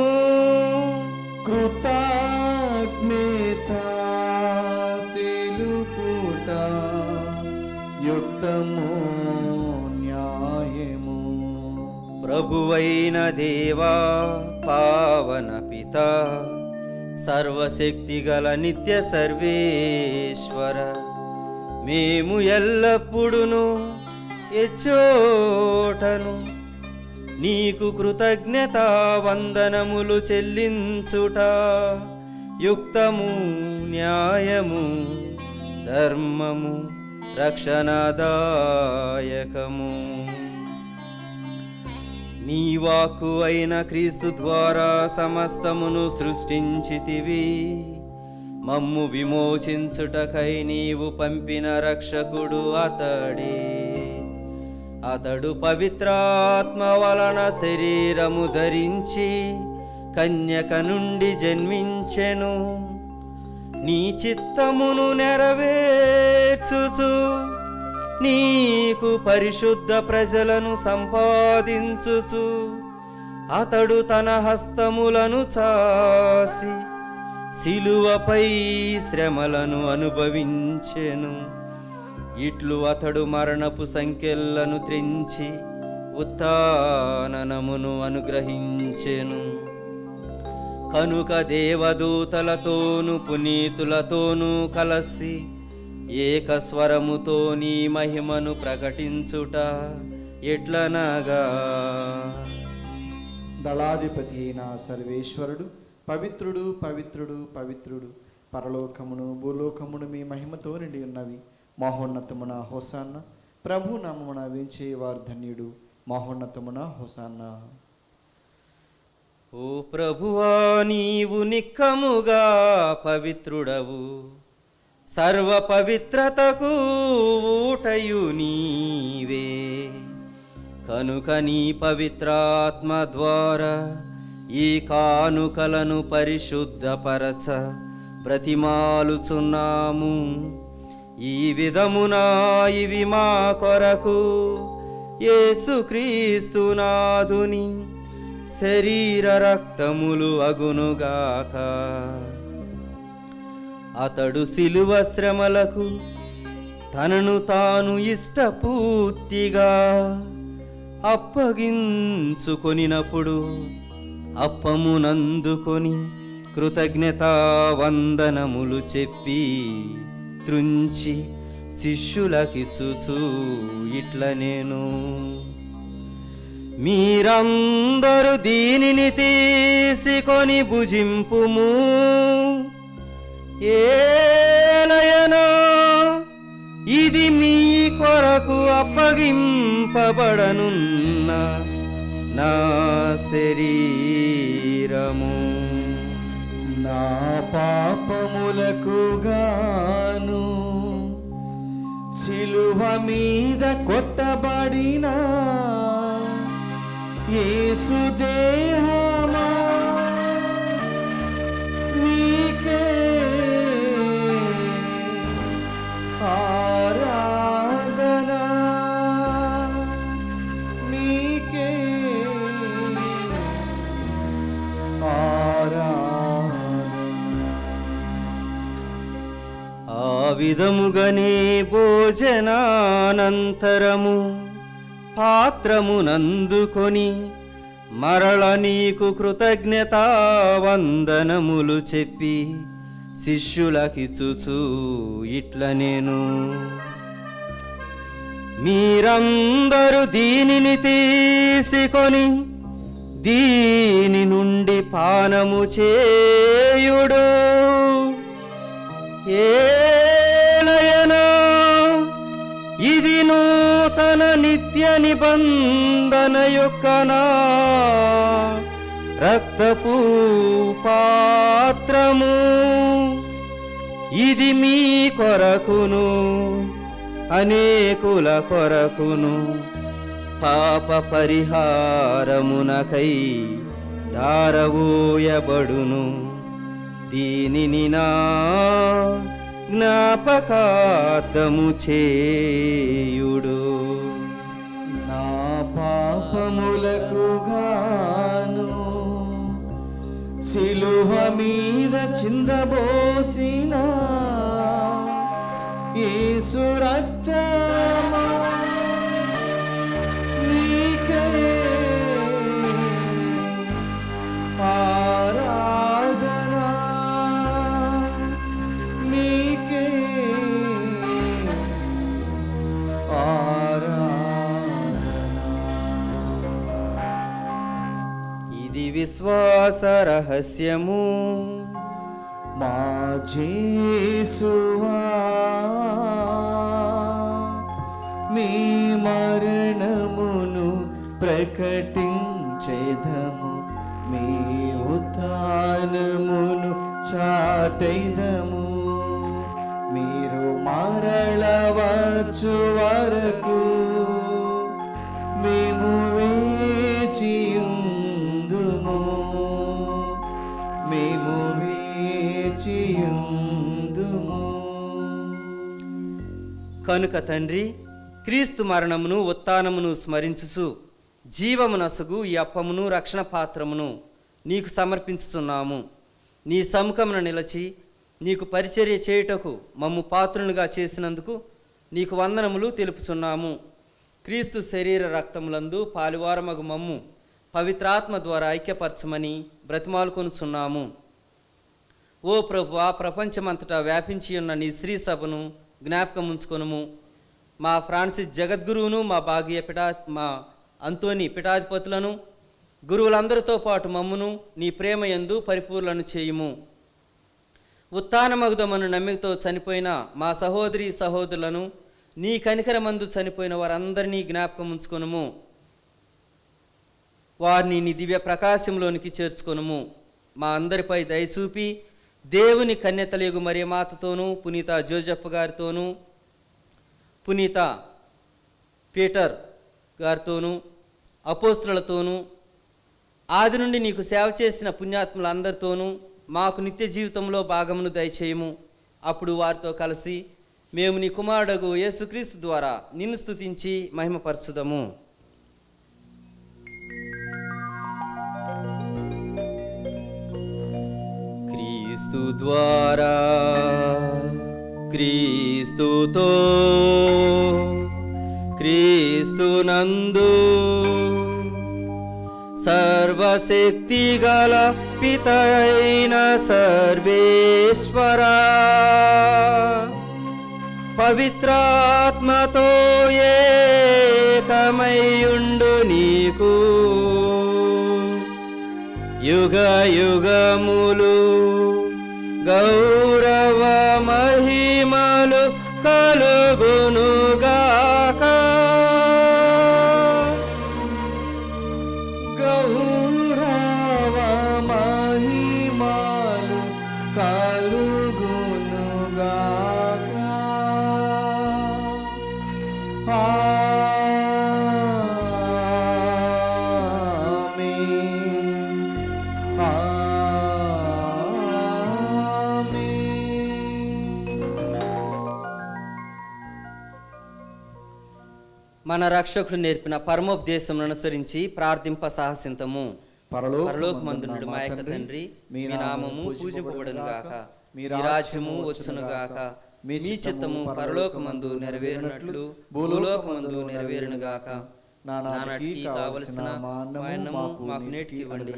A: కృతజ్ఞత తెలుపుట యుక్తము న్యాయము.
B: ప్రభువైన దేవా, పావన పిత, సర్వశక్తిగల నిత్య సర్వేశ్వర, మేము ఎల్లప్పుడూ ఎచ్చోటను నీకు కృతజ్ఞత వందనములు చెల్లించుట యుక్తము న్యాయము ధర్మము రక్షణదాయకము. నీ వాక్కు అయిన క్రీస్తు ద్వారా సమస్తమును సృష్టించితివి. మమ్ము విమోచించుటకై నీవు పంపిన రక్షకుడు అతడే. అతడు పవిత్రాత్మ వలన శరీరము ధరించి కన్యక నుండి జన్మించెను. నీ చిత్తమును నెరవేర్చుచు నీకు పరిశుద్ధ ప్రజలను సంపాదించుచు అతడు తన హస్తములను చాసి సిలువపై శ్రమలను అనుభవించెను. ఇట్లు అతడు మరణపు సంకెళ్లను త్రెంచి ఉత్థానమును అనుగ్రహించెను. కనుక దేవదూతలతోను పునీతులతోనూ కలసి ఏకస్వరముతో నీ మహిమను ప్రకటించుట ఎట్లనగా,
A: దళాధిపతి అయిన సర్వేశ్వరుడు పవిత్రుడు పవిత్రుడు పవిత్రుడు, పరలోకమును భూలోకమును మీ మహిమతో నిండి ఉన్నవి. మహోన్నతమున హోసాన్న, ప్రభు నామమున వేంచేవారు ధన్యుడు. మహోన్నతమున హోసాన్న.
B: ఓ ప్రభువా, నీవు నిక్కముగా పవిత్రుడవు, సర్వ పవిత్రతకు ఊటయు నీవే. కనుక నీ పవిత్రాత్మ ద్వారా ఈ కానుకలను పరిశుద్ధపరచ బ్రతిమాలుచున్నాము. ఈ విధమున ఇవి మా కొరకు యేసుక్రీస్తు నాథుని శరీర రక్తములు అగునుగాక. అతడు శిలువ శ్రమలకు తనను తాను ఇష్టపూర్తిగా అప్పగించుకొనినప్పుడు అప్పమునందుకొని కృతజ్ఞతా వందనములు చెప్పి త్రుంచి శిష్యులకిచ్చుచు ఇట్ల నేను, మీరందరూ దీనిని తీసుకొని భుజింపుము. ఏలయనా ఇది మీ కొరకు అప్పగింపబడనున్న నా శరీరము.
A: నా పాపములకు గాను సిలువ మీద కొట్టబడిన యేసు దేహమా నీకే ఆరాధన, నీకే
B: ఆ విధముగనే భోజనానంతరము పాత్రమునందుకొని మరల నీకు కృతజ్ఞతా వందనములు చెప్పి శిష్యులకిచ్చుచు ఇట్ల నేను, మీరందరూ దీనిని తీసుకొని దీని నుండి పానము చేయుడు. ఏలయనా ఇది నూతన నిత్య నిబంధన యొక్క నా రక్తపు పాత్రము. ఇది మీ కొరకును అనేకుల కొరకును పాప పరిహారమునకై ధారవోయబడును. దీనిని నా జ్ఞాపకార్థము చేయుడు.
A: నా పాపములకు గాను సిలువ మీద చిందబోసిన యేసు రక్తమా నీకే ఆరాధన, నీకే
B: ఇది విశ్వాస రహస్యము.
A: మా యేసువా మీ మరణమును ప్రకటించెదము, మీ ఉత్థానమును చాటెదము. మీరు మరల వచ్చు వరకు మేము వేచియుందుము, మేము వేచియుందుము.
B: కనుక తండ్రి, క్రీస్తు మరణమును ఉత్థానమును స్మరించుచు జీవమునసగు ఈ అప్పమును రక్షణ పాత్రమును నీకు సమర్పించుతున్నాము. నీ సముఖమున నిలచి నీకు పరిచర్య చేయుటకు మమ్ము పాత్రునిగా చేసినందుకు నీకు వందనములు తెలుపుచున్నాము. క్రీస్తు శరీర రక్తములందు పాలువారమగు మమ్ము పవిత్రాత్మ ద్వారా ఐక్యపరచమని బ్రతిమాలుకొనుచున్నాము. ఓ ప్రభువా, ప్రపంచమంతటా వ్యాపించి ఉన్న నీ శ్రీ సభను జ్ఞాపకం ఉంచుకొనుము. మా ఫ్రాన్సిస్ జగద్గురువును, మా అంతోని పీఠాధిపతులను, గురువులందరితో పాటు మమ్మును నీ ప్రేమయందు పరిపూర్ణను చేయుము. ఉత్థానమగుదమను నమ్మికతో చనిపోయిన మా సహోదరి సహోదరులను, నీ కనికరమందు చనిపోయిన వారందరినీ జ్ఞాపకం ఉంచుకొనుము. వారిని నీ దివ్య ప్రకాశంలోనికి చేర్చుకొనుము. మా అందరిపై దయచూపి దేవుని కన్యతలేగు మరియమాతతోనూ, పునీత జోజప్ప గారితోనూ, పునీత పీటర్ గారితోనూ, అపోస్తులతోనూ, ఆది నుండి నీకు సేవ చేసిన పుణ్యాత్ములందరితోనూ మాకు నిత్య జీవితంలో భాగమును దయచేయము. అప్పుడు వారితో కలిసి మేము నీ కుమారుడగు యేసుక్రీస్తు ద్వారా నిన్ను స్తుతించి మహిమపరచుదము. క్రీస్తు ద్వారా, క్రీస్తుతో, క్రీస్తునందు సర్వశక్తి గల పితైన సర్వేశ్వరా, పవిత్రాత్మతో ఏకమైయుండు నీకు యుగ యుగములు గౌరవ మహిమలు కలుగునుగాక.
A: గౌరవ మహిమలు కలుగునుగాక.
B: మన రక్షకుడు నేర్పిన పరమోపదేశమును అనుసరించి ప్రార్థింప సాహసింతము. పరలోకమందునుడు మా యొక్క తండ్రి, మీ నామము పూజింపబడును గాక, మీ రాజ్యము వచ్చును గాక, మీ చిత్తము పరలోకమందు నెరవేరునట్లు భూలోకమందు నెరవేరును గాక. నానాటికి కావలసిన అన్నము మాకు నేటికి ఇవ్వండి.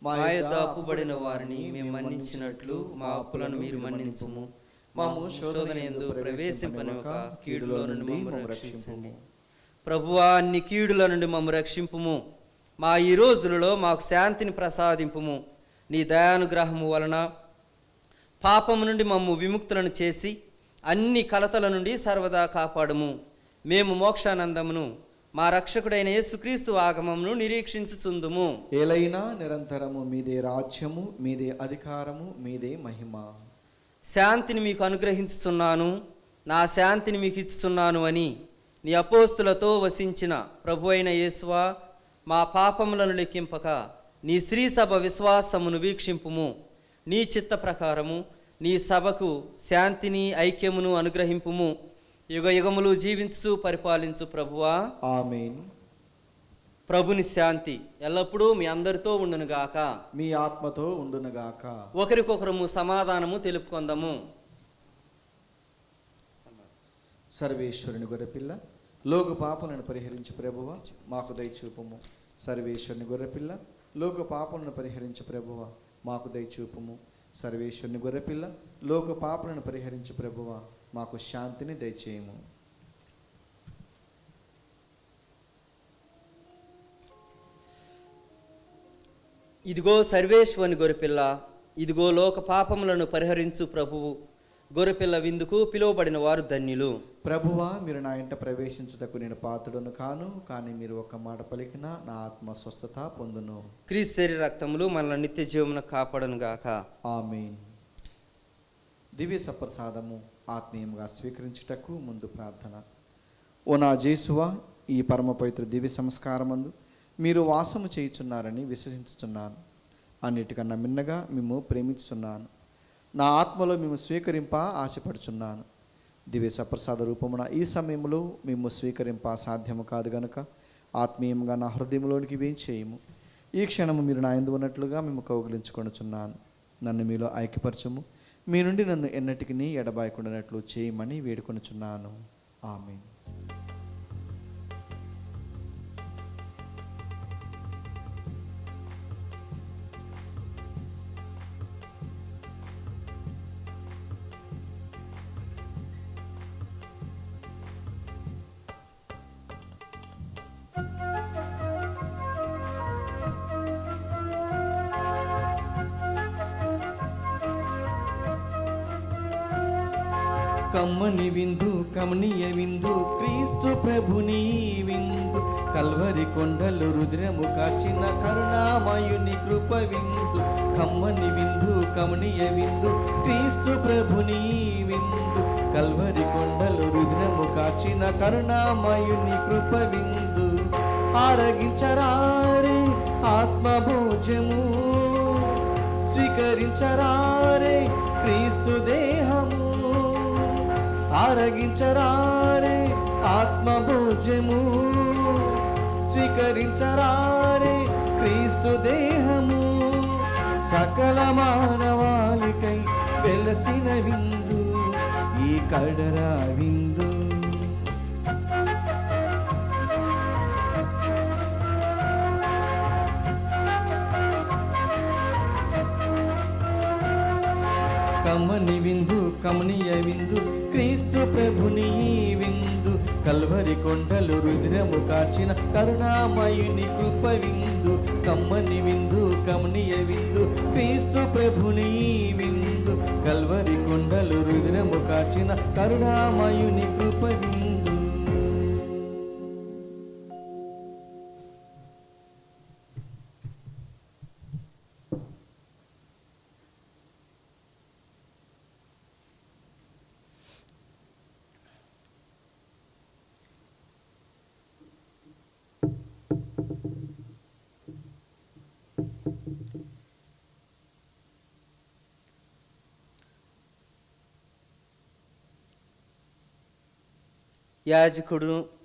B: మా యొద్ద అప్పుబడిన వారిని మేము మన్నించినట్లు మా అప్పులను మీరు మన్నించుము. మాము శోధన యందు ప్రవేశింపనివ్వక కీడులో నుండి మమ్మల్ని రక్షించండి. ప్రభువా, అన్ని కీడుల నుండి మమ్ము రక్షింపుము. మా ఈ రోజులలో మాకు శాంతిని ప్రసాదింపుము. నీ దయానుగ్రహము వలన పాపము నుండి మమ్ము విముక్తులను చేసి అన్ని కలతల నుండి సర్వదా కాపాడుము. మేము మోక్షానందమును మా రక్షకుడైన యేసుక్రీస్తు ఆగమమును నిరీక్షించుచుందుము.
A: ఏలైనా నిరంతరము మీదే రాజ్యము, మీదే అధికారము, మీదే మహిమ.
B: శాంతిని మీకు అనుగ్రహించుచున్నాను, నా శాంతిని మీకు ఇచ్చుచున్నాను అని నీ అపోస్తులతో వసించిన ప్రభు అయిన యేసువా, మా పాపములను లెక్కింపక నీ శ్రీ సభ విశ్వాసమును వీక్షింపుము. నీ చిత్త ప్రకారము నీ సభకు శాంతిని ఐక్యమును అనుగ్రహింపుము. యుగ యుగములు జీవించు పరిపాలించు ప్రభువా,
A: ఆమేన్.
B: ప్రభుని శాంతి ఎల్లప్పుడూ మీ అందరితో ఉండునుగాక,
A: మీ ఆత్మతో ఉండునుగాక.
B: ఒకరికొకరము సమాధానము తెలుపుకొందము.
A: సర్వేశ్వరుని గొర్రెపిల్ల, లోక పాపలను పరిహరించు ప్రభువా, మాకు దయచూపుము. సర్వేశ్వరుని గొర్రెపిల్ల, లోక పాపలను పరిహరించు ప్రభువా, మాకు దయచూపుము. సర్వేశ్వరుని గొర్రెపిల్ల, లోక పాపలను పరిహరించు ప్రభువా, మాకు శాంతిని దయచేయము.
B: ఇదిగో సర్వేశ్వరుని గొర్రెపిల్ల, ఇదిగో లోక పాపములను పరిహరించు ప్రభువు. గొర్రెపిల్ల విందుకు పిలువబడిన వారు ధన్యులు.
A: ప్రభువా, మీరు నా ఇంట ప్రవేశించుటకు నేను పాత్రుడను కాను, కానీ మీరు ఒక్క మాట పలికినా నా ఆత్మ స్వస్థత పొందును.
B: క్రీస్తు శరీర రక్తములు మనల్ని నిత్య జీవమున కాపాడును గాక,
A: ఆమేన్. దివ్య సప్రసాదము ఆత్మీయంగా స్వీకరించుటకు ముందు ప్రార్థన. ఓ నా జేసువా, ఈ పరమ పవిత్ర దివ్య సంస్కారమందు మీరు వాసము చేయుచున్నారని విశ్వసించుచున్నాను. అన్నిటికన్నా మిన్నగా మేము ప్రేమించుచున్నాను. నా ఆత్మలో మేము స్వీకరింప ఆశపడుచున్నాను. దివ్య సప్రసాద రూపమున ఈ సమయంలో మేము స్వీకరింప సాధ్యము కాదు గనుక ఆత్మీయంగా నా హృదయంలోనికి వేయించేయము. ఈ క్షణము మీరు నా యందు ఉన్నట్లుగా మేము కౌగిలించుకొనుచున్నాను. నన్ను మీలో ఐక్యపరచము. మీ నుండి నన్ను ఎన్నటికి ఎడబాయకుండానట్లు చేయమని వేడుకొనుచున్నాను. ఆమేన్. కమ్మని విందు కమనీయ విందు క్రీస్తు ప్రభుని విందు కల్వరి కొండలు రుద్రము కాచిన కరుణామయుని కృప విందు. కమ్మని విందు కమనీయ విందు క్రీస్తు ప్రభుని విందు కల్వరి కొండలు రుద్రము కాచిన కరుణామయుని కృప విందు. ఆరగించరారే ఆత్మభోజము స్వీకరించరారే క్రీస్తు దేహము. ఆరగించరారే ఆత్మభోజము స్వీకరించరారే క్రీస్తు దేహము. సకల మానవాళికై వెలసిన విందు ఈ కడరా విందు. కమ్మని విందు కమనీయ విందు క్రీస్తు ప్రభుని విందు కల్వరి కొండలు రుద్రము కాచిన కరుణామయుని కృప విందు. కమ్మని విందు కమనీయ విందు క్రీస్తు ప్రభుని విందు కల్వరి కొండలు రుద్రము కాచిన కరుణామయుని కృప విందు.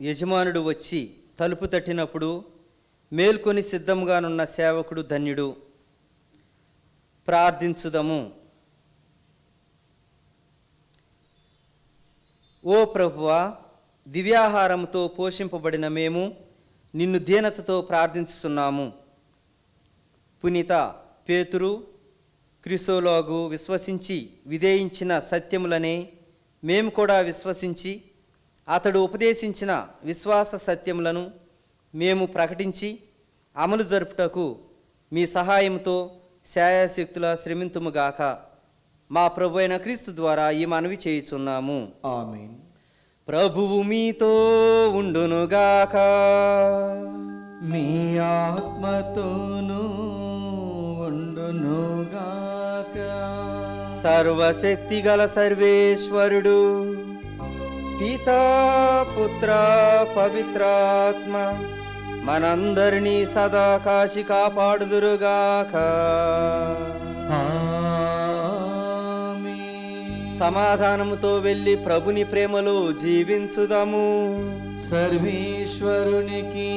B: యజమానుడు వచ్చి తలుపు తట్టినప్పుడు మేల్కొని సిద్ధంగానున్న సేవకుడు ధన్యుడు. ప్రార్థించుదము. ఓ ప్రభువా, దివ్యాహారముతో పోషింపబడిన మేము నిన్ను దీనతతో ప్రార్థించుచున్నాము. పునీత పేతురు క్రిసోలాగు విశ్వసించి విధేయించిన సత్యములనే మేము కూడా విశ్వసించి అతడు ఉపదేశించిన విశ్వాస సత్యములను మేము ప్రకటించి అమలు జరుపుటకు మీ సహాయంతో శాయశక్తుల శ్రమింతుముగాక. మా ప్రభు అయిన క్రీస్తు ద్వారా ఈ మనవి చేయుచున్నాము.
A: ఆమేన్.
B: ప్రభువు మీతో ఉండునుగాక.
A: మీ ఆత్మతోనూ ఉండునుగాక.
B: సర్వశక్తి గల సర్వేశ్వరుడు పితా పుత్ర పవిత్రాత్మ మనందరినీ సదా కాశి కాపాడుదురుగాక. సమాధానముతో వెళ్ళి ప్రభుని ప్రేమలో జీవించుదాము.
A: సర్వేశ్వరునికి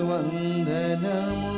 A: వందనములు.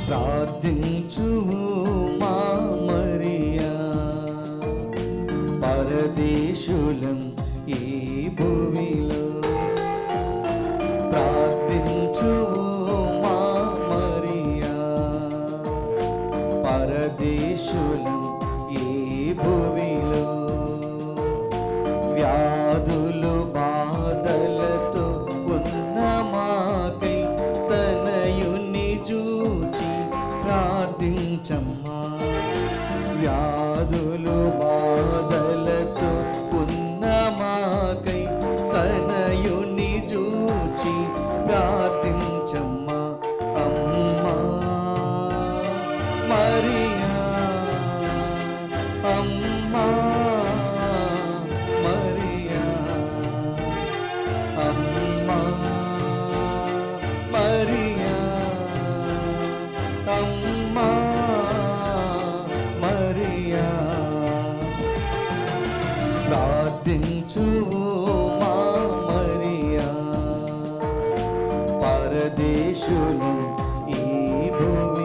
A: ప్రార్థించుము మా మరియా, పరదేశులం ఈ భూమిలో. ప్రార్థించుము మా మరియా, పరదేశులం ఈ భూమిలో. వ్యాధులు బాధలతో ఉన్న మాకై వ్యాధులు బాధలతో ఉన్న మాకై తనయుని చూచి ప్రార్థించమ్మా అమ్మా మరియా అమ్మా మరియా అమ్మా మరియా అమ్మా మరియా ప్రార్థించు మా మరియా పరదేశులు ఈ భూమి